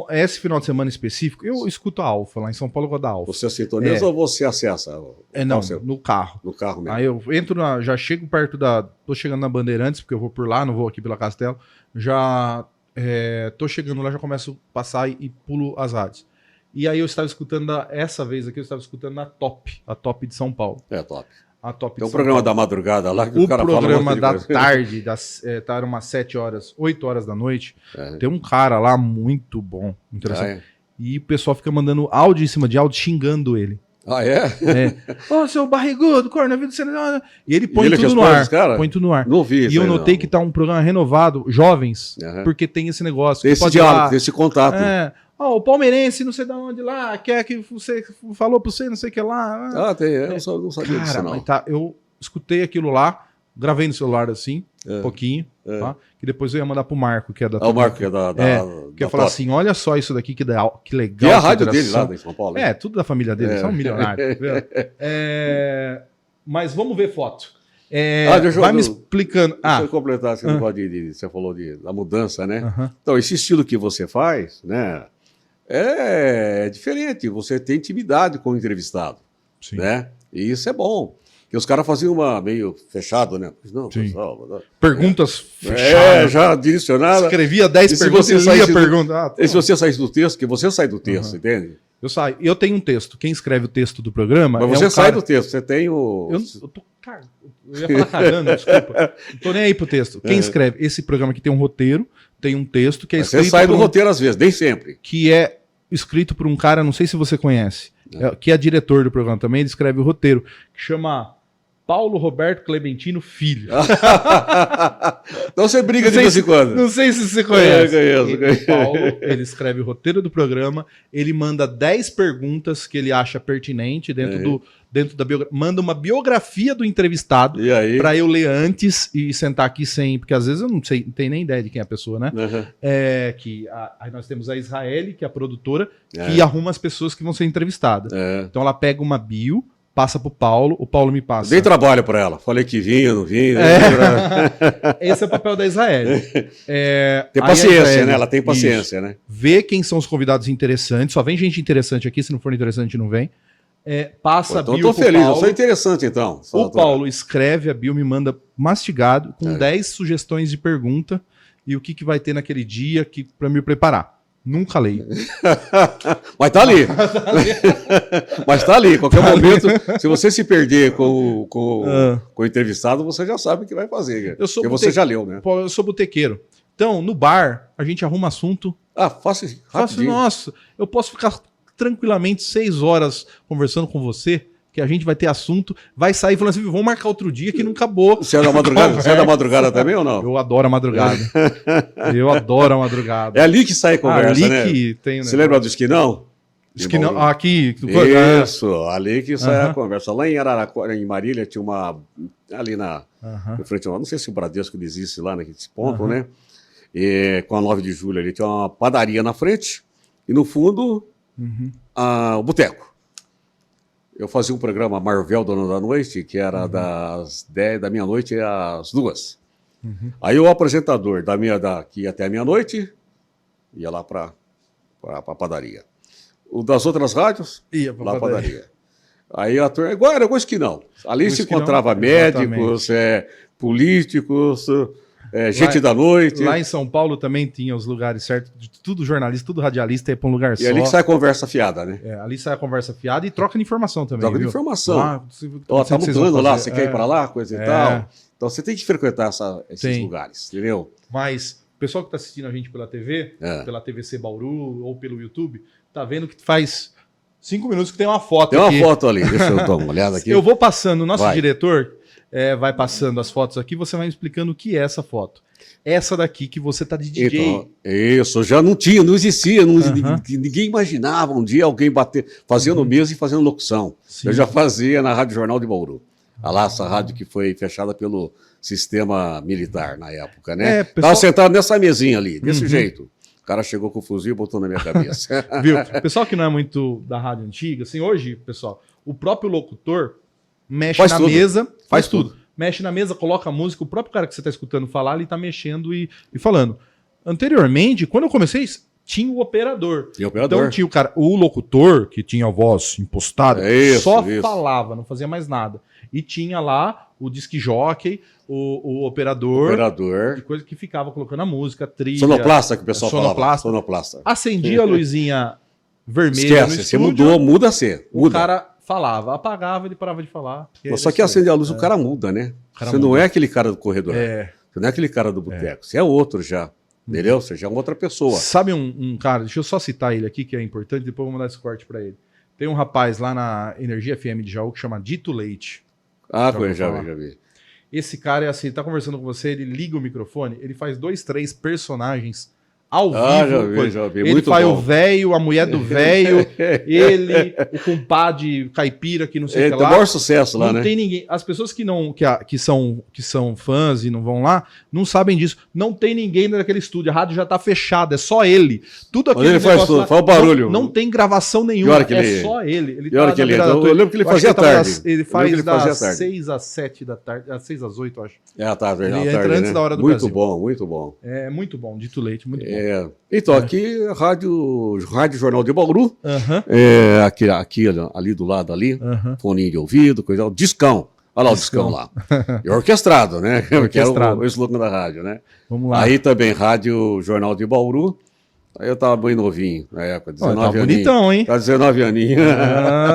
Esse final de semana específico, eu escuto a Alfa, lá em São Paulo eu vou da Alfa. Você sintoniza ou você acessa? Não, no carro. No carro mesmo. Aí eu entro já chego perto tô chegando na Bandeirantes, porque eu vou por lá, não vou aqui pela Castelo, já tô chegando lá, já começo a passar e pulo as rádios. E aí eu estava escutando, essa vez aqui, eu estava escutando a Top de São Paulo. Top. A Top Tem um programa da madrugada lá que o cara fala. O programa da tarde, tá umas 7 horas, 8 horas da noite, tem um cara lá muito bom, interessante. E o pessoal fica mandando áudio em cima de áudio xingando ele. Ah, é? Seu barrigudo, corno, você não... E ele põe tudo no ar. Põe tudo no ar. Não vi isso. E eu notei que tá um programa renovado, jovens, porque tem esse negócio. Tem esse diálogo, tem esse contato. O palmeirense, não sei de onde lá, quer que você falou pra você, não sei o que lá. Tem, eu não sabia disso, não. Eu escutei aquilo lá, gravei no celular assim, um pouquinho, tá? Que depois eu ia mandar pro Marco, que é da... O Marco, que é da que ia falar assim, olha só isso daqui, que legal. E a rádio dele lá em São Paulo. Tudo da família dele, são um milionário. Mas vamos ver foto. Vai me explicando. Deixa eu completar, você falou da mudança, né? Então, esse estilo que você faz, né? É diferente, você tem intimidade com o entrevistado. Sim. Né? E isso é bom. Porque os caras faziam meio fechado, né? Não, perguntas fechadas. Já direcionada. Escrevia 10 perguntas e lia a pergunta. E se você saísse do texto, que você sai do texto, entende? Eu saio. Eu tenho um texto. Quem escreve o texto do programa. Mas você sai do texto, você tem o. Eu tô cagando. Eu ia falar cagando, desculpa. Não tô nem aí pro texto. Quem escreve? Esse programa aqui tem um roteiro, tem um texto que é escrito. Você sai do roteiro às vezes, nem sempre. Que é escrito por um cara, não sei se você conhece, que é diretor do programa também, ele escreve o roteiro, que chama Paulo Roberto Clementino Filho. Então você briga de vez em quando. Não sei se você conhece. Conheço. Paulo, ele escreve o roteiro do programa, ele manda 10 perguntas que ele acha pertinente dentro da biografia. Manda uma biografia do entrevistado para eu ler antes e sentar aqui sem... Porque às vezes eu não tenho nem ideia de quem é a pessoa, né? Aí nós temos a Israele, que é a produtora, que arruma as pessoas que vão ser entrevistadas. Então ela pega uma bio, passa pro Paulo, o Paulo me passa. Dei trabalho para ela. Falei que vinha, não vinha. Esse é o papel da Israele. Tem paciência, né? Ela tem paciência, né? Vê quem são os convidados interessantes. Só vem gente interessante aqui, se não for interessante, não vem. Passa a bio. Então eu tô feliz, eu sou interessante então. O Paulo escreve a bio, me manda mastigado, com 10 sugestões de pergunta e o que vai ter naquele dia para me preparar. Nunca leio. Mas tá ali. Mas tá ali. Qualquer momento, se você se perder com o entrevistado, você já sabe o que vai fazer. Porque você já leu, né? Eu sou botequeiro. Então, no bar, a gente arruma assunto. Fácil. Nossa, eu posso ficar tranquilamente 6 horas conversando com você, que a gente vai ter assunto, vai sair falando assim, vamos marcar outro dia que não acabou. Você é da madrugada? Você é da madrugada também ou não? Eu adoro a madrugada. Eu adoro a madrugada. É ali que sai a conversa, ali né? que tem, Você lembra do Esquinão? Esquinão, aqui. Isso, ali que sai a conversa. Lá em Araraquara, em Marília, tinha uma... Ali na frente, não sei se o Bradesco existe lá nesse ponto, né? E, com a 9 de julho ali, tinha uma padaria na frente e no fundo, o boteco. Eu fazia um programa Marvel Dono da Noite, que era das 10 da meia-noite às 2. Aí o apresentador que ia até a meia-noite ia lá para a padaria. O das outras rádios, ia pra lá para a padaria. Aí a turma, era igual Esquinão. Ali se encontrava médicos, políticos, gente da noite. Lá em São Paulo também tinha os lugares certos, tudo jornalista, tudo radialista ia para um lugar só. E ali que sai a conversa fiada, né? Ali sai a conversa fiada e troca de informação também. Troca de viu? informação. Tá vocês mudando vão lá, fazer. você quer ir para lá, coisa e tal. Então você tem que frequentar esses lugares, entendeu? Mas o pessoal que está assistindo a gente pela TV, pela TVC Bauru ou pelo YouTube, tá vendo que faz 5 minutos que tem uma foto aqui. Tem uma foto ali, deixa eu dar uma olhada aqui. Eu vou passando, o nosso diretor vai passando as fotos aqui, você vai me explicando o que é essa foto. Essa daqui que você tá de DJ. Então, isso, já não tinha, não existia, ninguém imaginava um dia alguém fazendo mesa e fazendo locução. Sim. Eu já fazia na Rádio Jornal de Bauru. Essa rádio que foi fechada pelo sistema militar na época, né? Estava sentado nessa mesinha ali, desse jeito. O cara chegou com o fuzil e botou na minha cabeça. Viu? Pessoal que não é muito da rádio antiga, assim, hoje, pessoal, o próprio locutor mexe na mesa, faz tudo. Mexe na mesa, coloca a música, o próprio cara que você está escutando falar, ele está mexendo e falando. Anteriormente, quando eu comecei, tinha o operador. Então tinha o cara, o locutor, que tinha a voz impostada, só falava, não fazia mais nada. E tinha lá o disc jockey, o operador. E coisa que ficava colocando a música, trilha. Sonoplasta, que o pessoal falava. Sonoplasta. Acendia a luzinha vermelha. Esquece, você mudou, muda você. O cara falava, apagava, ele parava de falar. Só que acender a luz, o cara muda, né? Você não é aquele cara do corredor. Você não é aquele cara do boteco. Você é outro já. Entendeu? Você já é uma outra pessoa. Sabe um cara, deixa eu só citar ele aqui, que é importante, depois eu vou mandar esse corte pra ele. Tem um rapaz lá na Energia FM de Jaú que chama Dito Leite. Já vi. Esse cara é assim, tá conversando com você, ele liga o microfone, ele faz 2, 3 personagens ao vivo. Já vi. Ele Muito faz bom. o velho, a mulher do velho, ele, o compadre caipira que não sei o que lá. Tem o maior sucesso lá, né? Não tem ninguém. As pessoas que são fãs e não vão lá, não sabem disso. Não tem ninguém naquele estúdio. A rádio já tá fechada, é só ele. Tudo aquilo ele faz tudo, faz o barulho. Não tem gravação nenhuma, só ele. Eu lembro que ele fazia tarde. Ele faz das 6 às 7 da tarde, das 6 às 8, eu acho. À tarde, ele entra antes da hora do Brasil. Brasil. Muito bom. É muito bom, Dito Leite, muito bom. Então, aqui, Rádio Jornal de Bauru, aqui ali do lado ali, foninho de ouvido, coisa, discão. Olha lá o discão lá. E orquestrado, né? Que era o slogan da rádio, né? Vamos lá. Aí também, Rádio Jornal de Bauru. Aí eu tava bem novinho na época, 19 aninhos. Tava bonitão, hein? Tava 19 aninhos.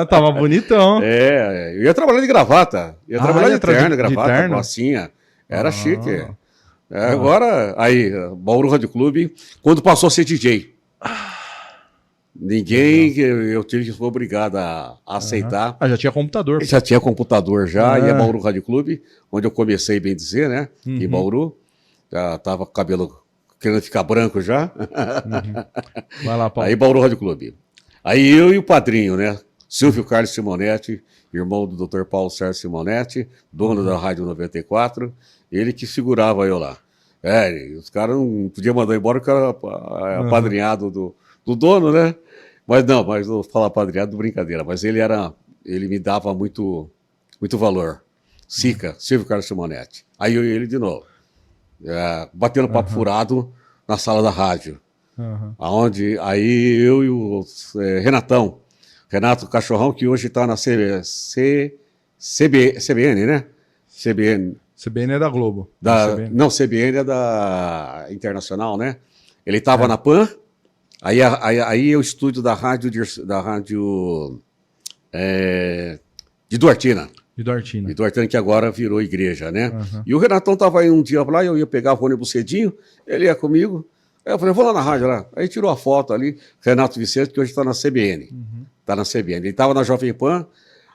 Tava bonitão. Eu ia trabalhar de gravata. Ia trabalhar de terno, gravata, calcinha. Era chique. Agora, aí, Bauru Rádio Clube, quando passou a ser DJ. Ninguém, eu tive que ser obrigado a aceitar. Já tinha computador. Já tinha computador já, e a Bauru Rádio Clube, onde eu comecei, bem dizer, né? Em Bauru. Já tava com o cabelo querendo ficar branco já. Vai lá, Paulo. Aí Bauru Rádio Clube. Aí eu e o padrinho, né? Silvio Carlos Simonetti, irmão do Dr. Paulo Sérgio Simonetti, dono da Rádio 94, ele que segurava eu lá. Os caras não podiam mandar embora, o cara era apadrinhado do dono, né? Mas vou falar apadrinhado, brincadeira. Mas ele me dava muito valor. Sica, Silvio Carlos Simonetti. Aí eu e ele de novo. Batendo papo furado na sala da rádio. Aonde aí eu e o Renato Cachorrão, que hoje está na CBN, né? CBN é da Globo. Não, CBN é da Internacional, né? Ele estava na PAN, aí o estúdio da rádio de Duartina. De Duartina, que agora virou igreja, né? E o Renatão estava aí um dia lá, eu ia pegar o ônibus cedinho, ele ia comigo. Aí eu falei, vou lá na rádio lá. Aí tirou a foto ali, Renato Vicente, que hoje está na CBN. Está na CBN. Ele estava na Jovem Pan,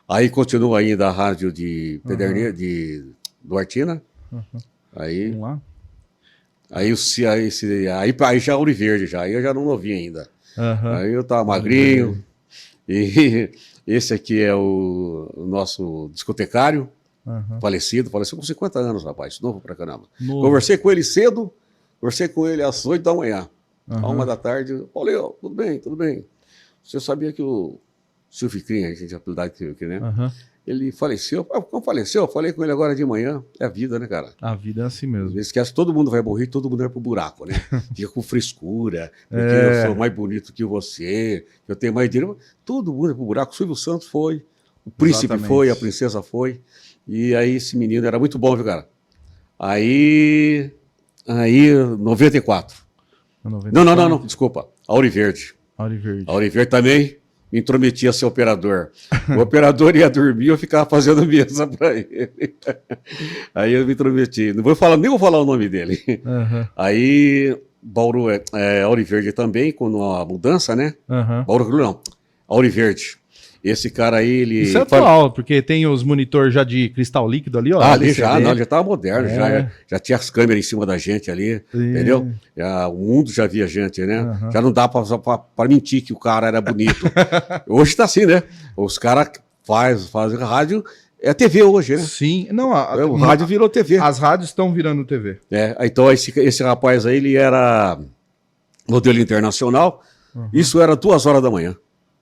Aí continua ainda a rádio de Pederneira, de Duartina. Aí, Vamos lá. aí já Ouro Verde, já. Aí eu já não ouvi ainda. Aí eu tava magrinho. E esse aqui é o nosso discotecário, faleceu com 50 anos, rapaz, novo pra caramba. Conversei com ele cedo, conversei com ele às 8 da manhã. À 1 da tarde, falei, tudo bem, tudo bem. Você sabia que o Silvio Crin, a gente apelidado aqui, né? Ele faleceu. Como faleceu? Eu falei com ele agora de manhã. É a vida, né, cara? A vida é assim mesmo. Esquece, todo mundo vai morrer, todo mundo vai pro buraco, né? Fica com frescura, porque eu sou mais bonito que você, eu tenho mais dinheiro. Todo mundo vai pro buraco. O Silvio Santos foi, o príncipe foi, a princesa foi. E aí esse menino era muito bom, viu, cara? Aí 94. Não, desculpa. Auri Verde. Auri Verde também. Me intrometia a ser operador. O operador ia dormir, eu ficava fazendo mesa para ele. Aí eu me intrometi. Nem vou falar o nome dele. Aí, Bauru, Auri Verde também, com a mudança, né? Bauru não, Auri Verde. Esse cara aí, ele... Isso é atual, porque tem os monitores já de cristal líquido ali, ó. Ali já tava moderno, já tinha as câmeras em cima da gente ali, entendeu? O mundo já via gente, né? Já não dá pra mentir que o cara era bonito. Hoje tá assim, né? Os caras fazem rádio, é TV hoje, né? Sim, não, o rádio virou TV. As rádios estão virando TV. Então esse rapaz aí, ele era modelo internacional, isso era 2 horas da manhã.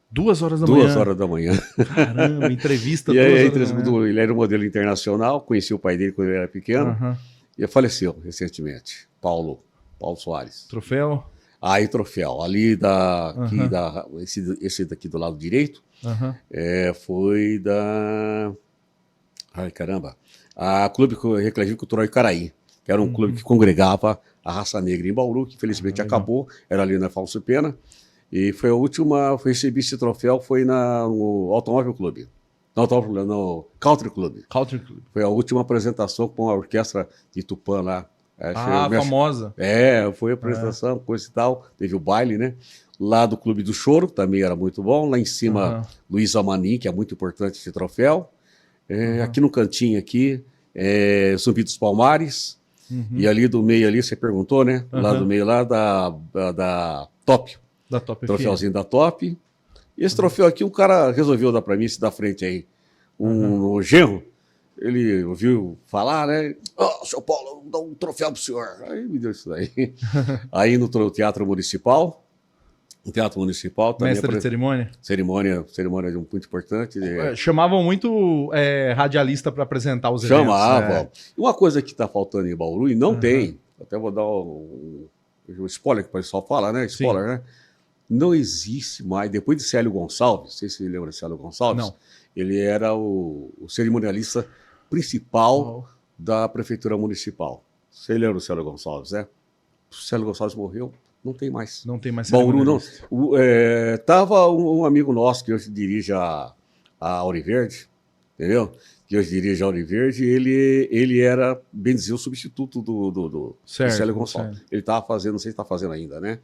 2 horas da manhã? 2 horas da manhã. Caramba, entrevista 2 horas da manhã. Ele era um modelo internacional, conheci o pai dele quando ele era pequeno, e faleceu recentemente, Paulo Soares. Troféu? Aí, Troféu. Ali esse daqui do lado direito, foi da... Ai, caramba. A Clube Recreativo Cultural Icaraí, que era um clube que congregava a raça negra em Bauru, que infelizmente acabou, era ali na Falso Pena. E foi a última, recebi esse troféu, foi no Automóvel Clube. No Country Club. Foi a última apresentação com a orquestra de Tupã lá. Famosa. Foi a apresentação, coisa e tal. Teve o baile, né? Lá do Clube do Choro, também era muito bom. Lá em cima, Luiz Amanim, que é muito importante esse troféu. Aqui no cantinho aqui, Zumbi dos Palmares. E ali do meio ali, você perguntou, né? Lá do meio lá da Top. Da Top. Troféuzinho da Top. E esse troféu aqui, o cara resolveu dar para mim, esse da frente aí. O genro, ele ouviu falar, né? Seu Paulo, vou dar um troféu pro senhor. Aí me deu isso daí. Aí no Teatro Municipal. O Teatro Municipal também. Mestre de cerimônia? Cerimônia muito importante. Chamavam muito radialista para apresentar os eventos. Chamavam. Uma coisa que está faltando em Bauru, e não tem, até vou dar o spoiler que o pessoal fala, né? Spoiler, né? Não existe mais, depois de Célio Gonçalves, não sei se você lembra de Célio Gonçalves, não. Ele era o cerimonialista principal da Prefeitura Municipal. Você lembra do Célio Gonçalves, né? O Célio Gonçalves morreu, não tem mais. Não tem mais Bauru, não. Tava um amigo nosso que hoje dirige a Auri Verde, entendeu? Que hoje dirige a Auri Verde, ele era, bem dizer, o substituto do Célio Gonçalves. Ele estava fazendo, não sei se está fazendo ainda, né?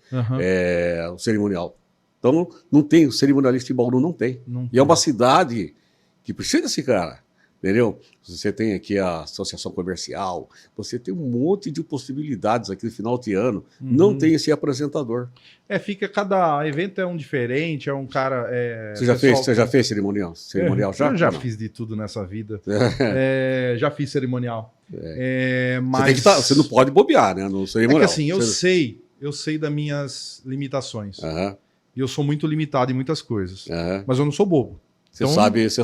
O cerimonial. Então, não tem, o cerimonialista em Bauru não tem. E é uma cidade que precisa desse cara, entendeu? Você tem aqui a associação comercial, você tem um monte de possibilidades aqui no final de ano. Não tem esse apresentador. Cada evento é um diferente, é um cara... Você já fez cerimonial? Eu já fiz de tudo nessa vida. Já fiz cerimonial. Mas... Você não pode bobear, né, no cerimonial. Assim, eu sei das minhas limitações. E eu sou muito limitado em muitas coisas. Mas eu não sou bobo. Você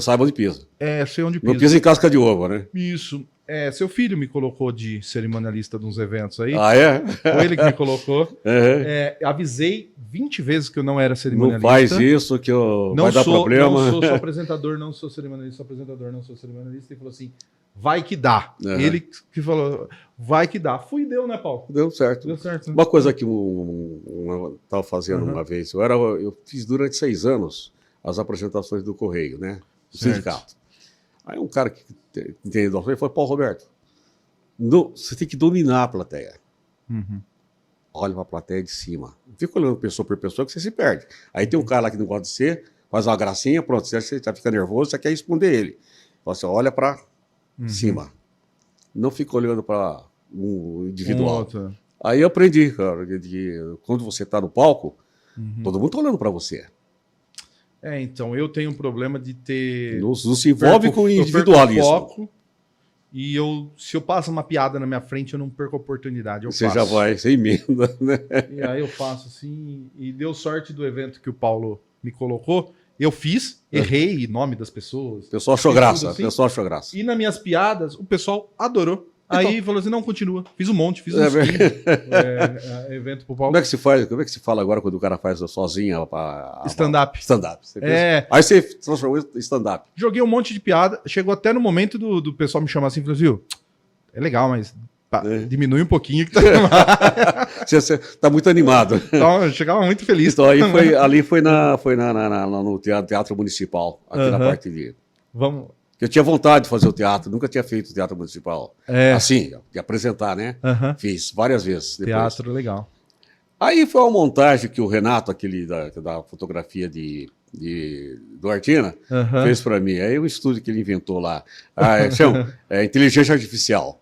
sabe onde pisa. Sei onde pisa. Não pisa em casca de ovo, né? Isso. Seu filho me colocou de cerimonialista de uns eventos aí. Foi ele que me colocou. Avisei 20 vezes que eu não era cerimonialista. Não faz isso que vai dar problema. Não sou apresentador, não sou cerimonialista, sou apresentador, não sou cerimonialista. Ele falou assim, vai que dá. Ele que falou, vai que dá. Deu, né, Paulo? Deu certo. Né? Uma coisa que eu estava fazendo uma vez, eu fiz durante 6 anos as apresentações do Correio, né? Do sindicato. Aí um cara que entende do assunto, ele falou, Paulo Roberto, você tem que dominar a plateia. Olha para a plateia de cima. Não fica olhando pessoa por pessoa que você se perde. Aí tem um cara lá que não gosta de ser, faz uma gracinha, pronto, você já fica nervoso, você quer responder ele. Você olha para cima. Não fica olhando para um individual. Aí eu aprendi, cara, que quando você está no palco, todo mundo está olhando para você. Então, eu tenho um problema de ter... Não se envolve com o individualismo. Foco, e se eu passo uma piada na minha frente, eu não perco a oportunidade. Você já vai, você emenda, né? E aí eu faço assim, e deu sorte do evento que o Paulo me colocou. Eu fiz, errei o nome das pessoas. O pessoal achou graça, assim. O pessoal achou graça. E nas minhas piadas, o pessoal adorou. Então, aí falou assim, não, continua. Fiz um monte, fiz evento pro Paulo. Como é que se faz? Como é que se fala agora quando o cara faz sozinho? Stand-up. Stand-up. Aí você transformou em stand-up. Joguei um monte de piada. Chegou até no momento do pessoal me chamar assim, falou assim, viu, é legal, mas diminui um pouquinho que tá Você tá muito animado. Então, eu chegava muito feliz. Então, ali foi no Teatro Municipal, aqui na parte de... Vamos... Eu tinha vontade de fazer o teatro, nunca tinha feito o Teatro Municipal. Assim, de apresentar, né? Fiz várias vezes. Depois. Teatro, legal. Aí foi uma montagem que o Renato, aquele da fotografia do Artina, fez para mim. Aí o estúdio que ele inventou lá, chama inteligência artificial.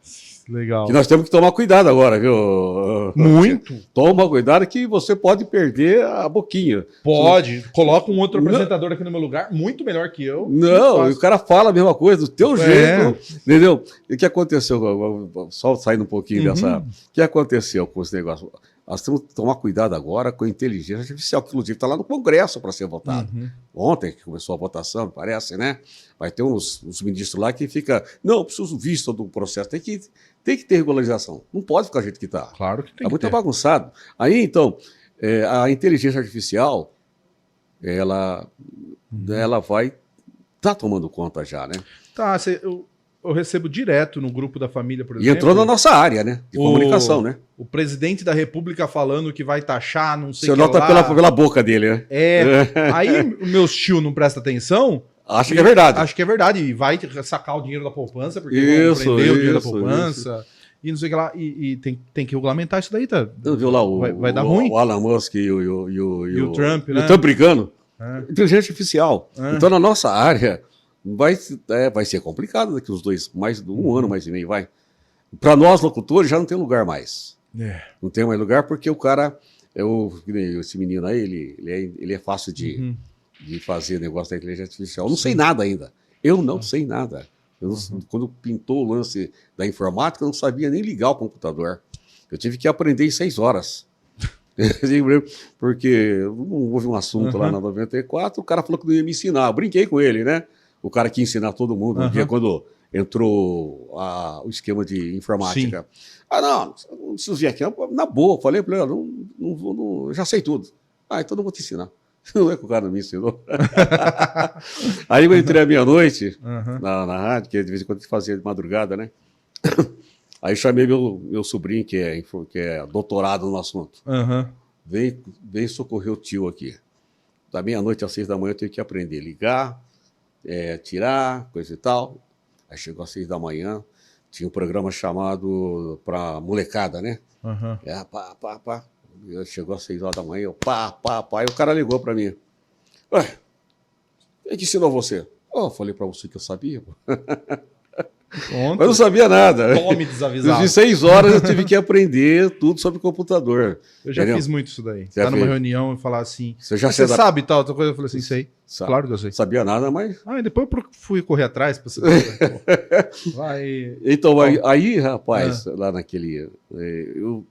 Legal. Que nós temos que tomar cuidado agora, viu? Muito. Toma cuidado que você pode perder a boquinha. Pode. Coloca um outro apresentador aqui no meu lugar, muito melhor que eu. Não, e o cara fala a mesma coisa, do teu jeito, entendeu? E o que aconteceu? Só saindo um pouquinho dessa... O que aconteceu com esse negócio? Nós temos que tomar cuidado agora com a inteligência artificial, que inclusive está lá no Congresso para ser votado. Ontem que começou a votação, parece, né? Vai ter uns ministros lá que fica, não, preciso visto do processo, tem que ter regularização. Não pode ficar do jeito que está. Claro que tem. Está muito bagunçado. Aí, então, a inteligência artificial, ela vai tomando conta já, né? Tá, eu recebo direto no grupo da família, por exemplo. E entrou na nossa área, né? De comunicação, né? O presidente da República falando que vai taxar, não sei o que lá. Você nota pela boca dele, né? Aí o meu tio não presta atenção. Acho que é verdade. Acho que é verdade. E vai sacar o dinheiro da poupança, porque vão prender o dinheiro da poupança. E não sei o que lá. E tem que regulamentar isso daí, tá? Não viu lá vai dar ruim. O Elon Musk e o Trump, né? O Trump brigando. Inteligência artificial. Então, na nossa área... Vai ser complicado daqui uns mais de um ano, mais e meio, vai. Para nós, locutores, já não tem lugar mais. Não tem mais lugar porque o cara, esse menino aí, ele é fácil de fazer negócio da inteligência artificial. Eu não sei nada ainda. Eu não sei nada. Quando pintou o lance da informática, eu não sabia nem ligar o computador. Eu tive que aprender em 6 horas. Porque houve um assunto lá na 94, o cara falou que não ia me ensinar. Eu brinquei com ele, né? O cara que ia ensinar todo mundo um dia quando entrou o esquema de informática. Sim. Não preciso vir aqui. Na boa, falei para ele, não, já sei tudo. Então não vou te ensinar. Não é que o cara não me ensinou. Aí eu entrei à meia-noite na rádio, que de vez em quando fazia de madrugada, né? Aí chamei meu sobrinho, que é doutorado no assunto. Vem socorrer o tio aqui. Da meia-noite às 6 da manhã eu tenho que aprender a ligar, tirar, coisa e tal. Aí chegou às 6 da manhã, tinha um programa chamado para molecada, né? Chegou às 6 horas da manhã, e o cara ligou para mim. Ué, quem que ensinou você? Eu falei para você que eu sabia. Mas eu não sabia nada. Tome desavisado. De 6 horas eu tive que aprender tudo sobre computador. Eu já fiz muito isso daí. Tá numa reunião e falar assim, você sabe tal, outra coisa? Eu falei assim, sei. Sabe. Claro que eu sei. Sabia nada, mas... depois eu fui correr atrás pra você. Então, aí, rapaz, lá naquele... Eu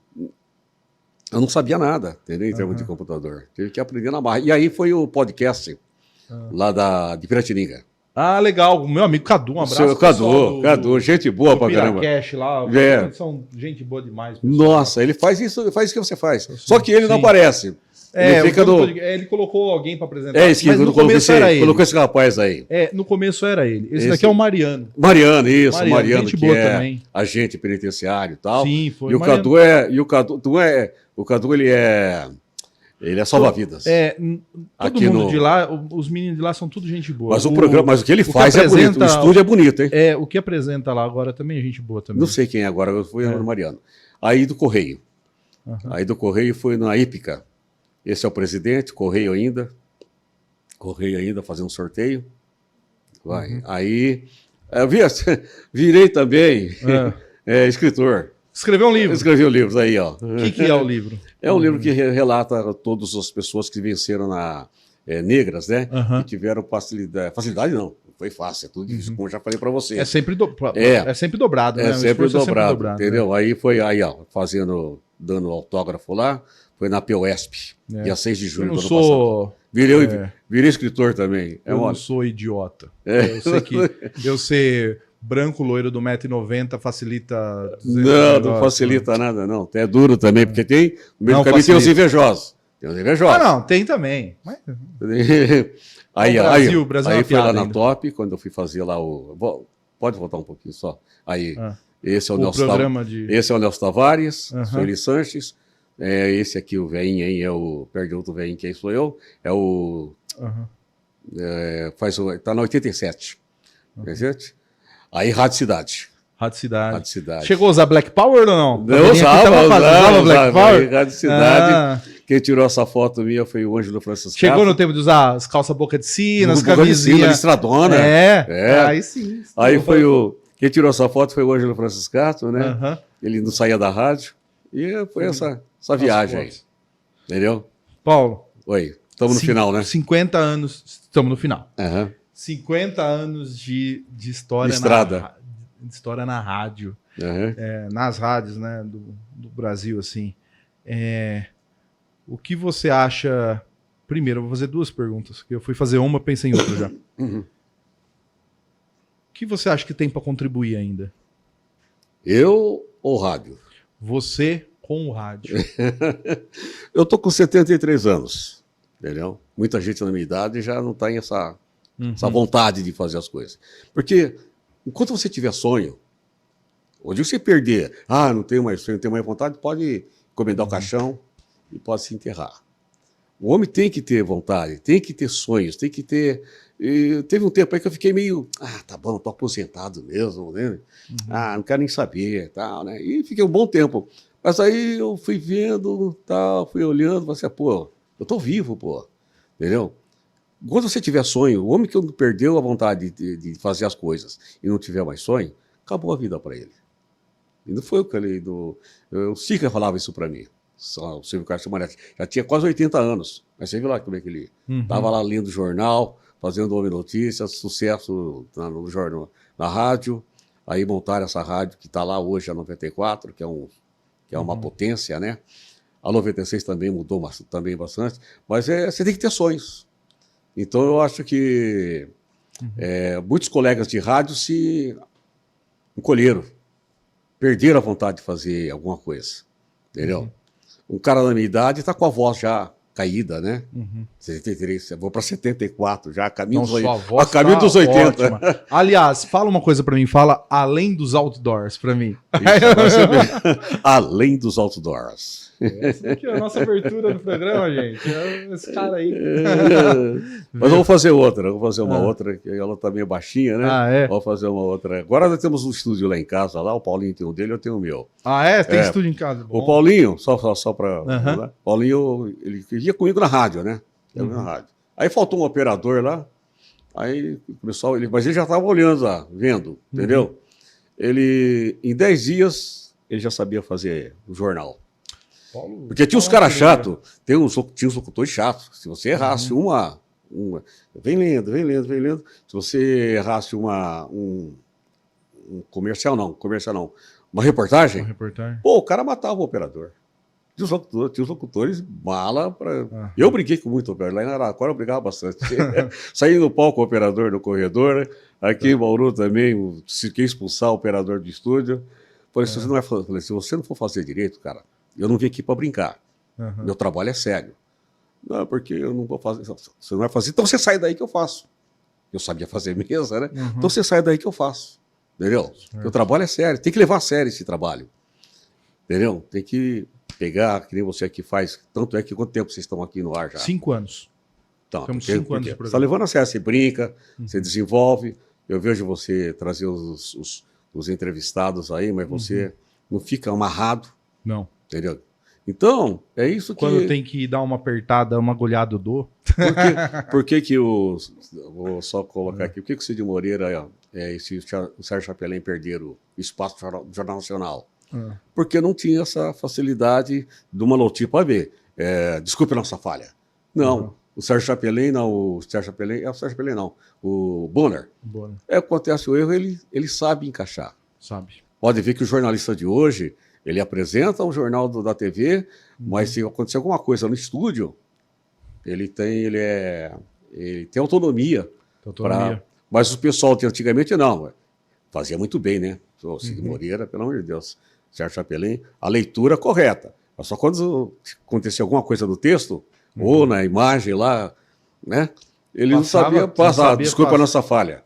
não sabia nada, entendeu? Em termos de computador. Tive que aprender na marra. E aí foi o podcast lá de Piratininga. Legal. O meu amigo Cadu, um abraço. Cadu, gente boa pra caramba. Cash lá, são gente boa demais. Nossa, ele faz isso, faz o que você faz. Só que ele não aparece. Ele colocou alguém para apresentar. Isso que mas no começo era ele. Colocou esse rapaz aí. No começo era ele. Esse daqui é o Mariano. Mariano, que boa é também. Agente penitenciário e tal. Sim, foi. E o Cadu, ele é salva-vidas. Todo mundo de lá, os meninos de lá são tudo gente boa. Mas o que ele faz é bonito. O estúdio é bonito, hein? O que apresenta lá agora também é gente boa também. Não sei quem é agora, eu fui no Mariano. Aí do Correio. Aí do Correio foi na Hípica. Esse é o presidente, Correio ainda. Correio ainda, fazendo sorteio. Vai. Aí, eu virei também escritor. Escreveu um livro? Escrevi um livro aí, ó. O que é o livro? É um livro que relata todas as pessoas que venceram negras, né? Que tiveram facilidade. Facilidade não, foi fácil, é tudo difícil, como eu já falei para você. É sempre dobrado, né? É sempre dobrado, dobrado, entendeu? Né? Aí foi aí, ó, dando autógrafo lá, foi na POSP, dia 6 de junho do ano passado. Virei escritor também. Eu não sou idiota. Eu sei que eu ser branco, loiro do 1,90 m facilita... Não facilita nada, não. É duro também, porque tem... No meio do caminho tem os invejosos. Ah, não, tem também. Mas... Aí Brasil foi lá na Top, quando eu fui fazer lá o... Pode voltar um pouquinho só. Aí, esse é o Nelson Tavares, Sueli Sanches. Esse aqui, o velhinho aí, perde outro velhinho, quem sou eu. É o... tá na 87. Aí, Rádio Cidade. Rádio Cidade. Chegou a usar Black Power ou não? Não usava Black Power. Rádio Cidade. Quem tirou essa foto minha foi o Ângelo Franciscato. Chegou no tempo de usar as calças boca de sina, as camisinhas. Listradona. Aí sim. Aí foi quem tirou essa foto foi o Ângelo Franciscato, né? Ele não saía da rádio. E foi essa viagem aí. Entendeu? Paulo. Oi. Estamos no final, né? 50 anos. Estamos no final. 50 anos de história história na rádio. Nas rádios, né? Do Brasil, assim. O que você acha... Primeiro, eu vou fazer duas perguntas. Eu fui fazer uma, pensei em outra já. O que você acha que tem para contribuir ainda? Eu ou rádio? Você com o rádio. Eu tô com 73 anos, entendeu? Muita gente na minha idade já não tem essa vontade de fazer as coisas. Porque enquanto você tiver sonho, onde você perder, não tenho mais sonho, não tenho mais vontade, pode encomendar o caixão e pode se enterrar. O homem tem que ter vontade, tem que ter sonhos, tem que ter... teve um tempo aí que eu fiquei meio... tá bom, tô aposentado mesmo, né? Não quero nem saber, tal, né? E fiquei um bom tempo. Mas aí eu fui vendo, tal, fui olhando, falei assim, eu tô vivo, entendeu? Quando você tiver sonho, o homem que não perdeu a vontade de fazer as coisas e não tiver mais sonho, acabou a vida para ele. E não foi o que ele... O Sica falava isso para mim. O Silvio Carlos Moretti já tinha quase 80 anos, mas você viu lá como é que ele estava lá lendo jornal, fazendo Homem Notícias, sucesso no jornal, na rádio, aí montaram essa rádio que está lá hoje, a 94, que é uma potência, né? A 96 também mudou também bastante, mas você tem que ter sonhos. Então eu acho que muitos colegas de rádio se encolheram, perderam a vontade de fazer alguma coisa, entendeu? Um cara da minha idade está com a voz já caída, né? 73, eu vou para 74 já, caminho dos 80. Ótima. Aliás, fala uma coisa para mim, fala além dos outdoors para mim. Além dos outdoors. Essa aqui é a nossa abertura do programa, gente. Esse cara aí. Mas eu vou fazer outra, uma outra, que ela tá meio baixinha, né? Vou fazer uma outra. Agora nós temos um estúdio lá em casa, lá, o Paulinho tem um dele, eu tenho o meu. Tem estúdio em casa. Bom. O Paulinho, só para... Né? Paulinho, ele ia comigo na rádio, né? Na rádio. Aí faltou um operador lá, aí começou, mas ele já estava olhando lá, vendo, entendeu? Ele, em 10 dias, ele já sabia fazer o jornal. Porque tinha uns caras chatos, tinha uns locutores chatos. Se você errasse uma... Vem lendo. Se você errasse um comercial não. Uma reportagem. O cara matava o operador. Tinha os locutores mala para... Eu briguei com muito operador. Lá em Araraquara eu brigava bastante. Saí no palco o operador do corredor. Aqui em Bauru também, se quer expulsar o operador do estúdio. Falei, se você não for fazer direito, cara, eu não vim aqui para brincar. Meu trabalho é sério. Não, porque eu não vou fazer. Você não vai fazer, então você sai daí que eu faço. Eu sabia fazer mesa, né? Então você sai daí que eu faço. Entendeu? Meu trabalho é sério. Tem que levar a sério esse trabalho. Entendeu? Tem que pegar, que nem você aqui faz. Tanto é que quanto tempo vocês estão aqui no ar já? 5 anos. Então, temos 5 anos de programa. Você está levando a sério, você brinca, você desenvolve. Eu vejo você trazer os entrevistados aí, mas você não fica amarrado. Não. Entendeu? Então, é isso que... Quando tem que dar uma apertada, uma agulhada, eu dou. Por que o... Vou só colocar aqui. Por que o Cid Moreira e o Sérgio Chapelin perderam o espaço do Jornal Nacional? Porque não tinha essa facilidade de uma notícia para ver. Desculpe a nossa falha. Não, o Sérgio Chapelin não, o Bonner. Acontece o erro, ele sabe encaixar. Sabe. Pode ver que o jornalista de hoje, ele apresenta o jornal da TV, mas se acontecer alguma coisa no estúdio, ele tem autonomia. Mas o pessoal de antigamente não. Fazia muito bem, né? O Cid Moreira, pelo amor de Deus. Sérgio Chapelin, a leitura correta. Mas só quando acontecia alguma coisa no texto, ou na imagem lá, né? Ele não sabia passar. Desculpa a nossa falha.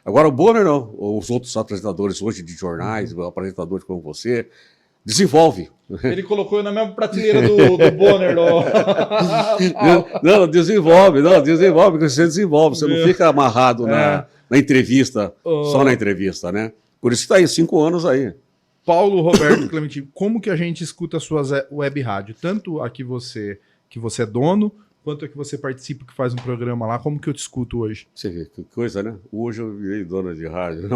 Agora o Bonner não. Os outros apresentadores hoje de jornais, apresentadores como você, desenvolve. Ele colocou na mesma prateleira do Bonner. Não, desenvolve, porque você desenvolve. Você não fica amarrado na entrevista, só na entrevista, né? Por isso está aí, 5 anos aí. Paulo Roberto Clementino, como que a gente escuta a sua web rádio? Tanto a que você é dono, quanto a que você participa, que faz um programa lá, como que eu te escuto hoje? Você vê, que coisa, né? Hoje eu virei dona de rádio.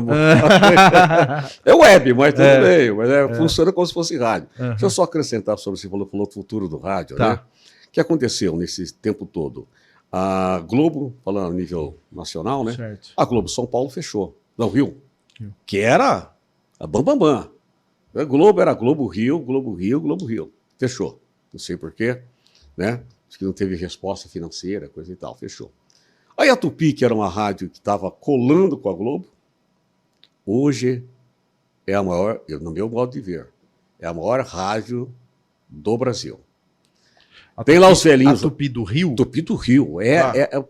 É web, mas tudo bem, mas funciona como se fosse rádio. Deixa eu só acrescentar sobre você falou do futuro do rádio, né? O que aconteceu nesse tempo todo? A Globo, falando a nível nacional, né? Certo. A Globo São Paulo fechou. Não, Rio. Que era a Bambambam. A Globo era Globo Rio. Fechou. Não sei porquê, né? Acho que não teve resposta financeira, coisa e tal. Fechou. Aí a Tupi, que era uma rádio que estava colando com a Globo, hoje é a maior, no meu modo de ver, é a maior rádio do Brasil. Tem lá os velhinhos. A Tupi do Rio? Tupi do Rio.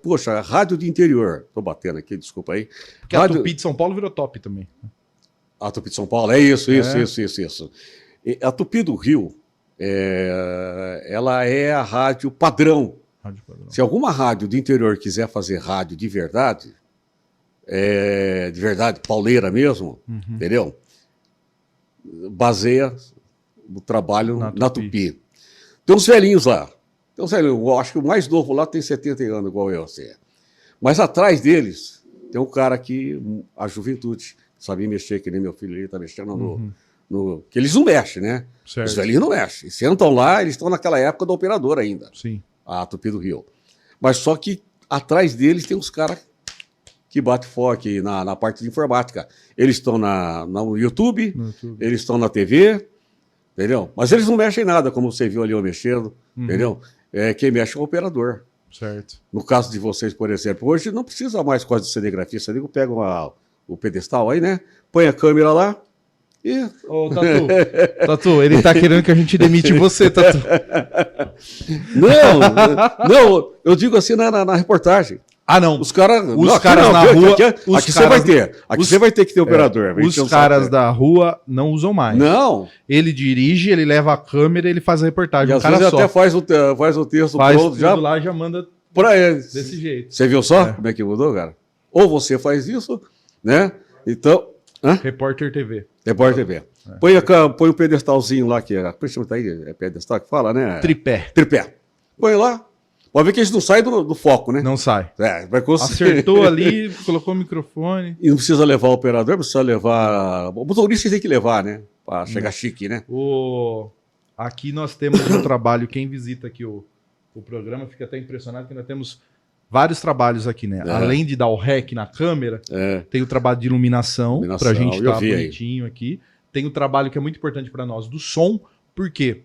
Poxa, a rádio de interior. Estou batendo aqui, desculpa aí. Porque a Tupi de São Paulo virou top também. A Tupi de São Paulo, isso. E a Tupi do Rio, ela é a rádio padrão. Se alguma rádio do interior quiser fazer rádio de verdade pauleira mesmo, entendeu? Baseia o trabalho na Tupi. Tem uns velhinhos lá. Eu acho que o mais novo lá tem 70 anos, igual eu. Assim. Mas atrás deles tem um cara que a juventude sabia mexer, que nem meu filho ali está mexendo no... Que eles não mexem, né? Certo. Os velhinhos não mexem. E sentam lá, eles estão naquela época do operador ainda. Sim. A Tupi do Rio. Mas só que atrás deles tem uns caras que batem foco na parte de informática. Eles estão no YouTube, eles estão na TV, entendeu? Mas eles não mexem nada, como você viu ali eu mexendo, entendeu? Quem mexe é o operador. Certo. No caso de vocês, por exemplo, hoje não precisa mais quase de cinegrafia. Você pega o pedestal aí, né? Põe a câmera lá e... Ô, Tatu, ele tá querendo que a gente demite você, Tatu. Não, eu digo assim na reportagem. Não. Os caras na rua. Aqui você vai ter. Aqui você vai ter que ter operador. Os caras da rua não usam mais. Não. Ele dirige, ele leva a câmera, ele faz a reportagem. E às vezes até faz o texto pronto, já lá já manda pra eles. Desse jeito. Você viu só como é que mudou, cara? Ou você faz isso, né? Então. Repórter TV. Repórter TV. Põe o pedestalzinho lá, que é pedestal que fala, né? Tripé. Põe lá. Pode ver que eles não saem do foco, né? Não sai. Vai conseguir. Acertou ali, colocou o microfone. E não precisa levar o operador, precisa levar... O motorista tem que levar, né? Para chegar chique, né? Aqui nós temos um trabalho, quem visita aqui o programa fica até impressionado que nós temos vários trabalhos aqui, né? Além de dar o rec na câmera, tem o trabalho de iluminação para a gente estar bonitinho aqui. Tem o trabalho que é muito importante para nós do som, porque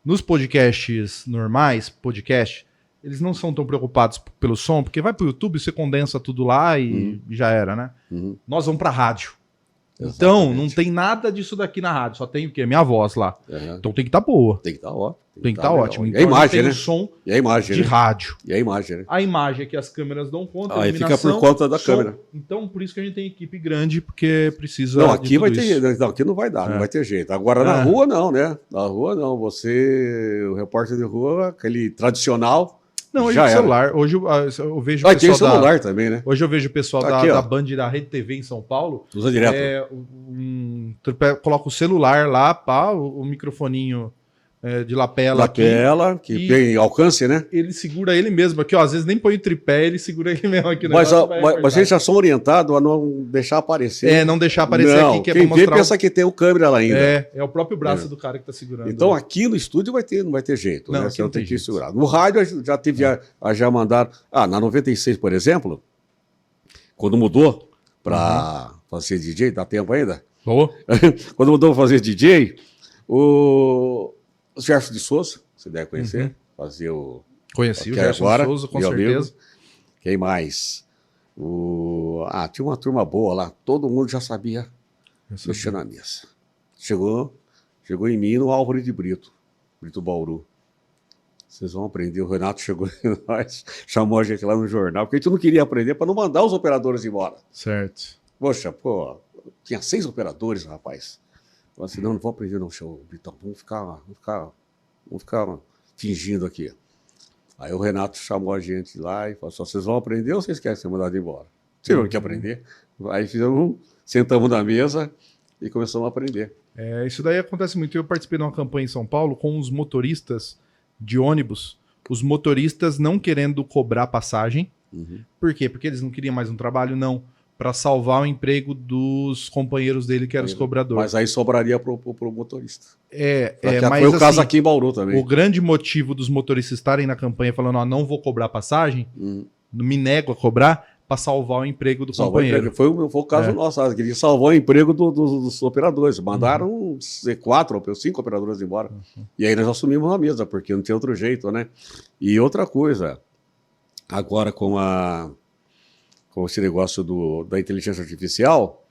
nos podcasts normais, eles não são tão preocupados pelo som, porque vai pro YouTube, você condensa tudo lá e já era, né? Nós vamos pra rádio. Exatamente. Então, não tem nada disso daqui na rádio, só tem o quê? Minha voz lá. Então tem que estar boa. Tem que estar ótimo. Tem que estar ótimo. Então, e a imagem, tem né? o som e a imagem, de rádio. E a imagem, né? A imagem é que as câmeras dão conta, aí fica por conta da câmera. Então, por isso que a gente tem equipe grande, porque precisa. Não, aqui vai ter. Não, aqui não vai dar, não vai ter jeito. Agora na rua não, né? Na rua não. O repórter de rua, aquele tradicional. Não, hoje o celular. Hoje eu vejo o pessoal tem celular também, né? Hoje eu vejo o pessoal da Band e da Rede TV em São Paulo. Usa direto. Coloca o celular lá, o microfoninho de lapela aqui. Lapela, que tem alcance, né? Ele segura ele mesmo aqui, ó. Às vezes nem põe o tripé, ele segura ele mesmo aqui. Mas eles já são orientados a não deixar aparecer. Não deixar aparecer aqui, que é pra mostrar. Quem pensa que tem o câmera lá ainda. É o próprio braço do cara que tá segurando. Então aqui no estúdio não vai ter jeito, né? Você não tem que segurar. No rádio já teve, já mandaram. Na 96, por exemplo, quando mudou para fazer DJ, dá tempo ainda? Quando mudou para fazer DJ, o Gerson de Souza, você deve conhecer, fazia o... Conheci o Gerson de Souza, com certeza. Amigo. Quem mais? Tinha uma turma boa lá, todo mundo já sabia mexer na mesa. Chegou em mim no Álvaro de Brito Bauru. Vocês vão aprender, o Renato chegou em nós, chamou a gente lá no jornal, porque a gente não queria aprender para não mandar os operadores embora. Certo. Poxa, tinha 6 operadores, rapaz. Eu falei assim, não vou aprender não, Britão, vamos ficar fingindo aqui. Aí o Renato chamou a gente lá e falou assim, vocês vão aprender ou vocês querem ser mandados embora? Vocês não querem aprender? Aí sentamos na mesa e começamos a aprender. Isso daí acontece muito. Eu participei de uma campanha em São Paulo com os motoristas de ônibus, os motoristas não querendo cobrar passagem. Por quê? Porque eles não queriam mais um trabalho? Não. Para salvar o emprego dos companheiros dele, que eram os cobradores. Mas aí sobraria pro motorista. Mas foi o caso aqui em Bauru também. O grande motivo dos motoristas estarem na campanha falando, não vou cobrar passagem, me nego a cobrar, para salvar o emprego do companheiro. Foi o caso nosso, que ele salvou o emprego dos operadores. Mandaram 4 ou 5 operadores embora. E aí nós assumimos a mesa, porque não tinha outro jeito, né? E outra coisa, agora com esse negócio da inteligência artificial,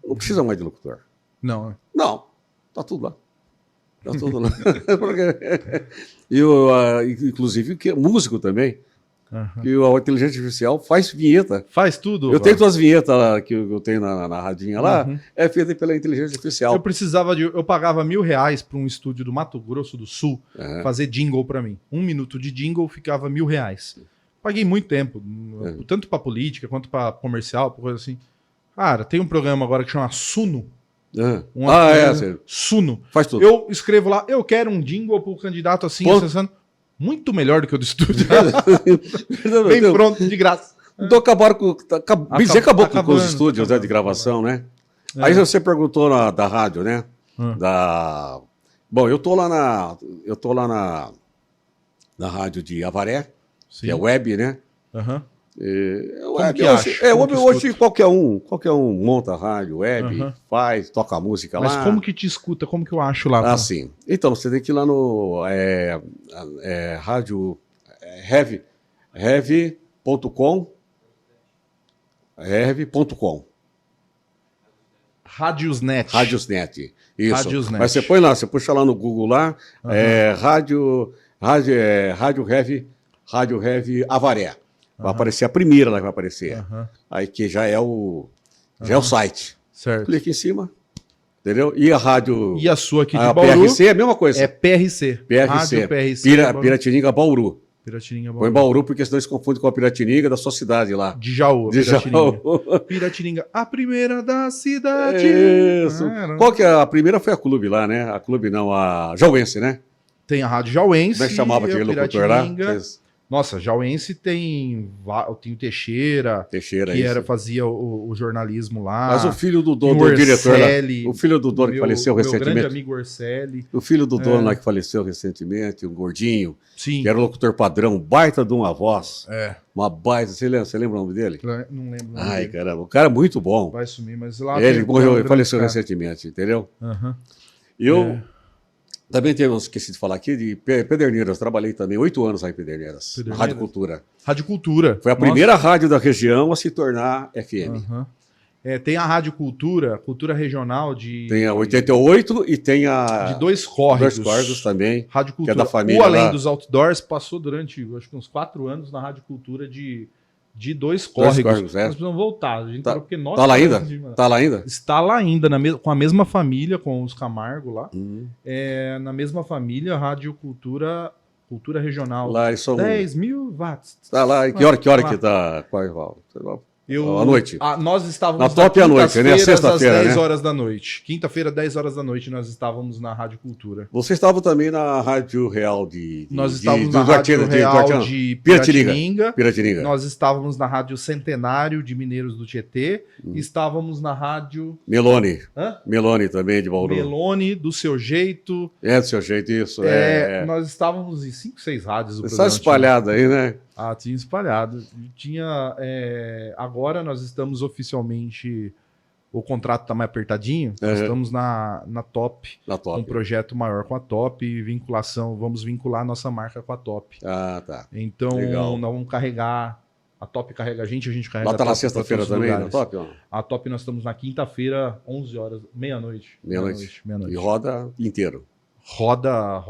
não precisa mais de locutor. Não. Não, tá tudo lá. Tá tudo lá. Inclusive, músico também. Que a inteligência artificial faz vinheta. Faz tudo. Eu tenho as vinhetas lá, que eu tenho na radinha lá, é feita pela inteligência artificial. Eu pagava R$1.000 para um estúdio do Mato Grosso do Sul fazer jingle para mim. 1 minuto de jingle ficava R$1.000. Paguei muito tempo, tanto para política quanto para comercial, pra coisa assim. Cara, tem um programa agora que chama Suno. Suno. Faz tudo. Eu escrevo lá, eu quero um jingle pro candidato assim, acessando. Muito melhor do que o do estúdio. Bem pronto, de graça. Então acabou com os estúdios de gravação, né? Aí você perguntou da rádio, né? Bom, eu tô lá na rádio de Avaré, que é web, né? Hoje qualquer um monta a rádio, web, toca música lá. Mas como que te escuta? Como que eu acho lá? Sim. Então, você tem que ir lá no rádio heavy.com Radiosnet. Isso. Radiosnet. Mas você põe lá, você puxa lá no Google lá, Rádio Heavy Avaré. Vai aparecer a primeira lá que vai aparecer. Aí que já é o site. Certo. Clica em cima, entendeu? E a rádio... E a sua aqui de Bauru? PRC é a mesma coisa. É PRC. Rádio PRC. Piratininga Bauru. Põe Bauru porque senão eles confundem com a Piratininga da sua cidade lá. De Jaú. Piratininga, a primeira da cidade. Isso. Qual que é? A primeira foi a Clube lá, né? A Clube não, a Jauense, né? Tem a Rádio Jauense. Como é que chamava aquele locutor lá? Nossa, Jauense tem o Teixeira, que fazia o jornalismo lá. Mas o filho do dono, do diretor lá, o filho do dono que faleceu recentemente. Meu grande amigo Orselli. O filho do dono lá que faleceu recentemente, um gordinho, sim, que era o locutor padrão, baita de uma voz. Uma baita, você lembra o nome dele? Não lembro. Ai, caramba, o cara é muito bom. Vai sumir, mas lá... Ele faleceu recentemente, entendeu? Também esqueci de falar aqui de Pederneiras. Trabalhei também 8 anos aí em Pederneiras, na Rádio Cultura. Rádio Cultura. Foi a primeira rádio da região a se tornar FM. Tem a Rádio Cultura Regional de... Tem a 88 e tem a... De Dois Córregos. Dois Córregos também, Rádio Cultura. Que é da família. O Além dos Outdoors passou durante, acho que uns 4 anos na Rádio Cultura de Dois Córregos. Nós precisamos voltar. A gente porque nós tá lá ainda? Tá lá ainda? Está lá ainda, com a mesma família, com os Camargo lá. Na mesma família, Rádio Cultura Regional. Lá eles são... 10.000 watts. Tá lá. Que hora que tá? À noite. Nós estávamos na Top à noite, né? Sexta-feira, às 10 né? horas da noite. Quinta-feira, 10 horas da noite, nós estávamos na Rádio Cultura. Você estava também na Rádio Real Nós estávamos na Rádio Real de Piratininga. Nós estávamos na Rádio Centenário de Mineiros do Tietê. Estávamos na Rádio... Meloni. Meloni também, de Bauru. Meloni, do seu jeito. Do seu jeito, isso. Nós estávamos em 5, 6 rádios. Você está espalhado aí, né? Tinha espalhado. Agora nós estamos oficialmente... O contrato está mais apertadinho. Nós estamos na Top. Um projeto maior com a Top. Vamos vincular a nossa marca com a Top. Tá. Então, legal. nós vamos carregar... A Top carrega a gente carrega Lá a tá Top. na sexta-feira também, na Top? Ó. A Top nós estamos na quinta-feira, 11 horas, meia-noite. E roda inteiro. Roda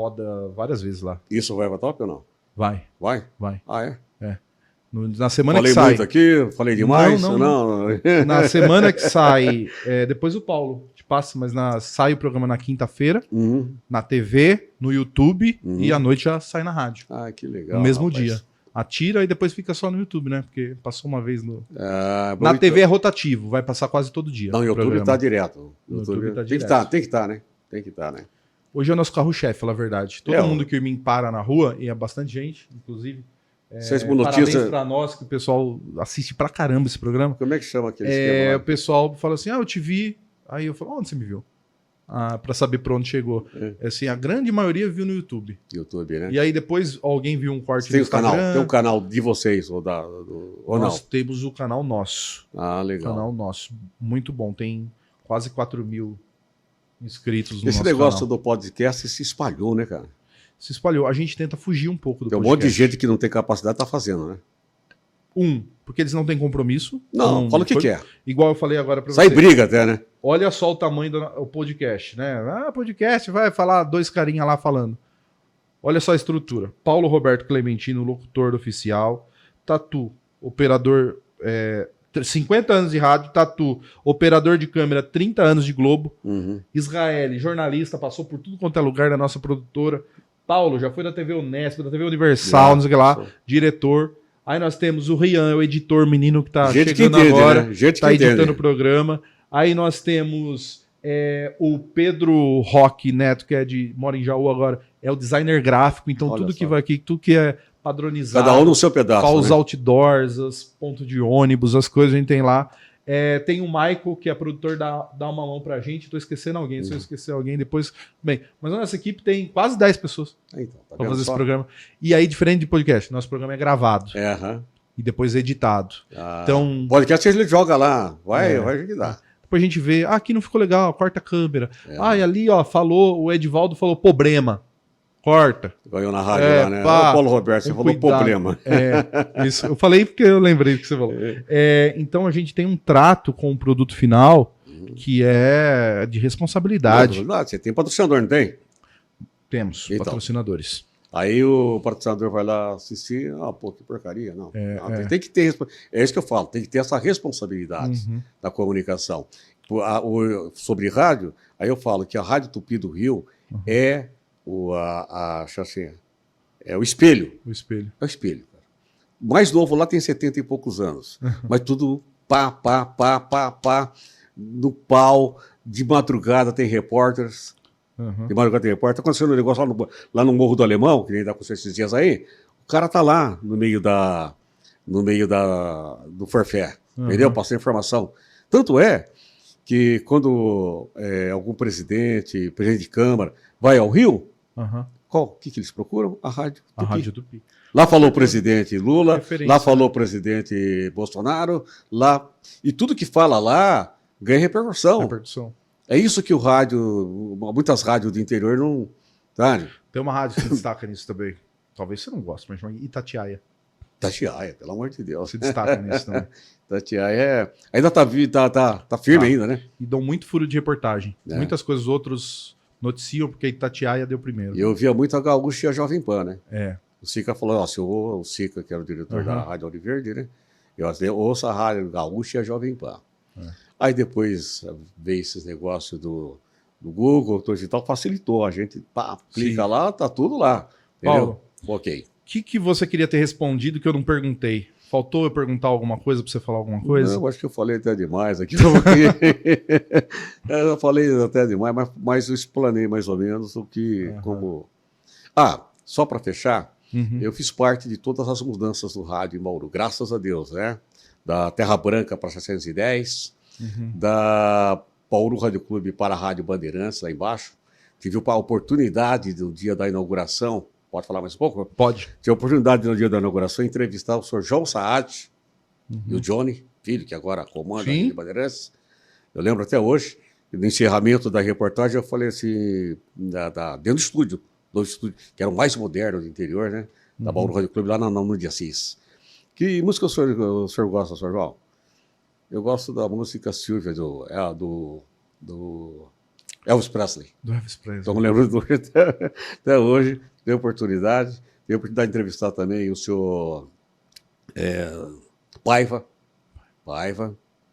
várias vezes lá. Isso vai pra Top ou não? Vai. Vai? É? Na semana falei que sai. Falei muito aqui? Falei demais? Não. Na semana que sai, depois o Paulo te passa, mas sai o programa na quinta-feira, na TV, no YouTube, e à noite já sai na rádio. Que legal. No mesmo dia. Atira e depois fica só no YouTube, né? Porque passou uma vez no... Na TV é rotativo, vai passar quase todo dia. Não, o YouTube tá direto. YouTube tá tem direto. Tem que estar, né? Hoje é o nosso carro-chefe, fala a verdade. Todo mundo que me para na rua, e é bastante gente, inclusive... Parabéns pra nós, que o pessoal assiste pra caramba esse programa. Como é que chama aquele esquema lá? O pessoal fala assim, eu te vi. Aí eu falo, onde você me viu? Pra saber pra onde chegou. Assim, a grande maioria viu no YouTube. YouTube, né? E aí depois alguém viu um corte no Instagram. Tem um canal de vocês, ou não? Nós temos o canal nosso. Legal. O canal nosso. Muito bom. Tem quase 4.000 inscritos no Esse nosso negócio canal. do podcast se espalhou, né, cara? Se espalhou. A gente tenta fugir um pouco do podcast. Tem um monte de gente que não tem capacidade tá fazendo, né? Porque eles não têm compromisso. Não, fala o que quer. Igual eu falei agora pra você. Sai briga até, né? Olha só o tamanho do podcast, né? Podcast, vai falar 2 carinha lá falando. Olha só a estrutura. Paulo Roberto Clementino, locutor oficial. Tatu, operador... 50 anos de rádio, Tatu, operador de câmera, 30 anos de Globo. Israel, jornalista, passou por tudo quanto é lugar da nossa produtora. Paulo, já foi da TV Unesp, da TV Universal, não sei o que lá, diretor. Aí nós temos o Rian, o editor, menino que tá chegando agora, né? Tá editando o programa. Aí nós temos o Pedro Roque Neto, que mora em Jaú agora, é o designer gráfico, então tudo que vai aqui, tudo que é padronizado. Cada um no seu pedaço, os outdoors, os pontos de ônibus, as coisas a gente tem lá. Tem o Michael, que é produtor, dá uma mão pra gente. Tô esquecendo alguém, se eu esquecer alguém depois... Bem, mas a nossa equipe tem quase 10 pessoas pra fazer esse programa. E aí, diferente de podcast, nosso programa é gravado. E depois editado. Então, podcast ele joga lá, vai que dá. Depois a gente vê, aqui não ficou legal, corta a câmera. E ali, o Edivaldo falou problema. Corta. Ganhou na rádio lá, né? Paulo Roberto, você falou problema. Isso. Eu falei porque eu lembrei do que você falou. Então a gente tem um trato com o produto final que é de responsabilidade. Você tem patrocinador, não tem? Temos, patrocinadores. Aí o patrocinador vai lá assistir, que porcaria, não. Tem que ter, é isso que eu falo, tem que ter essa responsabilidade da comunicação. Sobre rádio, aí eu falo que a Rádio Tupi do Rio é o espelho. O espelho. É o espelho. Cara. O mais novo lá tem 70 e poucos anos. Mas tudo pá. No pau, de madrugada tem repórteres. De madrugada tem repórter. Tá acontecendo um negócio lá no Morro do Alemão, que nem dá com esses dias aí. O cara tá lá no meio do forfé. Entendeu? Passando informação. Tanto é que quando algum presidente de Câmara vai ao Rio, o que eles procuram? A Rádio Tupi. A Rádio Tupi. Lá falou o presidente Lula, lá falou o presidente Bolsonaro, lá... E tudo que fala lá ganha repercussão. É isso que o rádio... Muitas rádios do interior não... Tá? Tem uma rádio que se destaca nisso também. Talvez você não goste, mas chama Itatiaia. Itatiaia, pelo amor de Deus. Se destaca nisso também. Itatiaia ainda tá firme ainda, né? E dão muito furo de reportagem. Muitas coisas outros noticiam porque Itatiaia deu primeiro. E eu via muito a Gaúcha e a Jovem Pan, né? O Sica falou, o Sica, que era o diretor da Rádio Ouro Verde, né? Eu ouço a Rádio Gaúcha e a Jovem Pan. Aí depois veio esses negócios do Google, digital, facilitou. A gente clica lá, tá tudo lá. Entendeu? Paulo, o que você queria ter respondido que eu não perguntei? Faltou eu perguntar alguma coisa para você falar alguma coisa? Não, acho que eu falei até demais aqui. Eu falei até demais, mas eu explanei mais ou menos o que, como... Só para fechar, eu fiz parte de todas as mudanças do rádio em Bauru, graças a Deus, né? Da Terra Branca para 710, da Bauru Rádio Clube para a Rádio Bandeirantes, lá embaixo. Tive a oportunidade, no dia da inauguração, pode falar mais um pouco? Pode. Tive a oportunidade, no dia da inauguração, de entrevistar o senhor João Saad e o Johnny, filho, que agora comanda a Rádio Bandeirantes. Eu lembro até hoje, no encerramento da reportagem, eu falei assim, dentro do estúdio, que era o mais moderno do interior, né? Da Bauru Rádio Clube, lá no Dia 6. Que música o senhor gosta, senhor João? Eu gosto da música Silvia, do Elvis Presley. Do Elvis Presley. Então, lembro até hoje, tive a oportunidade de entrevistar também o senhor Paiva.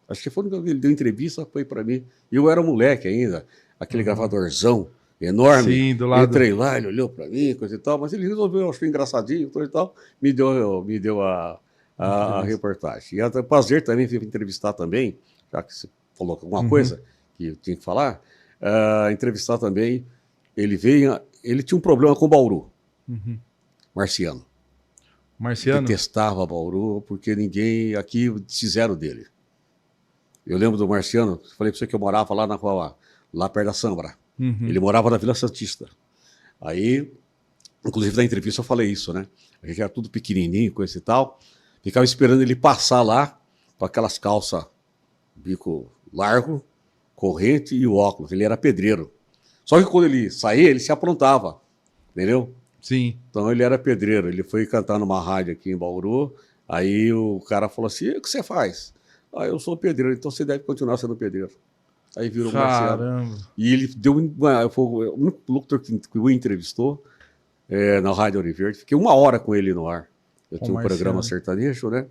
Acho que foi quando ele deu entrevista, foi para mim. E eu era moleque ainda, aquele gravadorzão enorme. Sim, do lado. Entrei lá, ele olhou para mim, coisa e tal, mas ele resolveu, achou engraçadinho, coisa e tal, me deu a reportagem. E é um prazer também vir entrevistar também, já que você falou alguma coisa que eu tinha que falar, entrevistar também, ele tinha um problema com Bauru, Marciano. Detestava Bauru, porque ninguém aqui fizeram dele. Eu lembro do Marciano, falei para você que eu morava lá na rua, lá perto da Sambra. Ele morava na Vila Santista. Aí, inclusive na entrevista eu falei isso, né? A gente era tudo pequenininho, coisa e tal. Ficava esperando ele passar lá com aquelas calças, bico largo, corrente e o óculos. Ele era pedreiro. Só que quando ele saía, ele se aprontava, entendeu? Sim. Então ele era pedreiro. Ele foi cantar numa rádio aqui em Bauru. Aí o cara falou assim: o que você faz? Eu sou pedreiro, então você deve continuar sendo pedreiro. Aí virou o Marciano. E ele deu foi o único locutor que o entrevistou na Rádio Ouro Verde. Fiquei 1 hora com ele no ar. Eu tinha um programa sertanejo, né?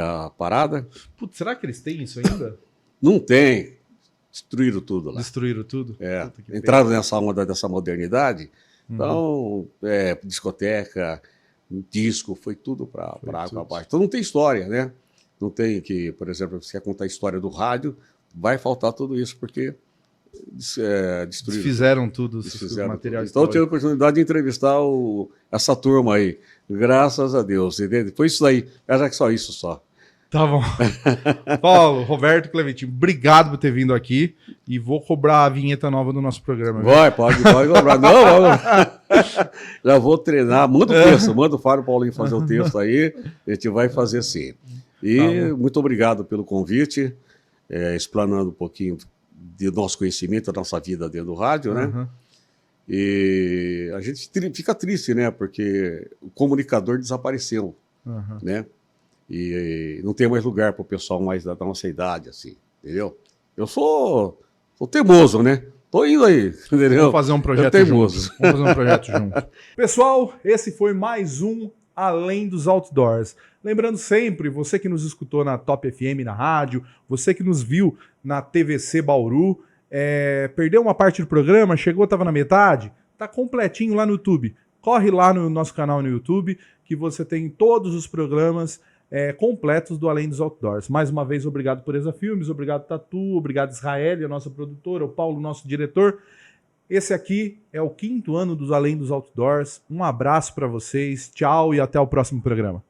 A parada. Putz, será que eles têm isso ainda? Não tem. Destruíram tudo lá. Destruíram tudo? Entraram nessa onda dessa modernidade. Então, discoteca, disco, foi tudo para água abaixo. Então não tem história, né? Não tem que, por exemplo, você quer contar a história do rádio, vai faltar tudo isso, porque desfizeram tudo, os materiais. Então eu tive a oportunidade de entrevistar essa turma aí, graças a Deus. Entende? Foi isso aí, era só isso só. Tá bom. Paulo, Roberto, Clementinho, obrigado por ter vindo aqui e vou cobrar a vinheta nova do nosso programa. Pode cobrar. Não, já vou treinar. Manda o texto, manda o Fábio Paulinho fazer o texto aí, a gente vai fazer sim. E muito obrigado pelo convite, explanando um pouquinho do nosso conhecimento, da nossa vida dentro do rádio, né? E a gente fica triste, né? Porque o comunicador desapareceu, né? E não tem mais lugar para o pessoal mais da nossa idade, assim, entendeu? Eu sou teimoso, né? Tô indo aí, entendeu? Vamos fazer um projeto juntos. Vamos fazer um projeto junto. Pessoal, esse foi mais um Além dos Outdoors. Lembrando sempre, você que nos escutou na Top FM na rádio, você que nos viu na TVC Bauru, perdeu uma parte do programa, estava na metade, tá completinho lá no YouTube. Corre lá no nosso canal no YouTube, que você tem todos os programas completos do Além dos Outdoors. Mais uma vez, obrigado Pureza Filmes, obrigado Tatu, obrigado Israel, a nossa produtora, o Paulo, nosso diretor. Esse aqui é o 5º ano dos Além dos Outdoors. Um abraço para vocês, tchau e até o próximo programa.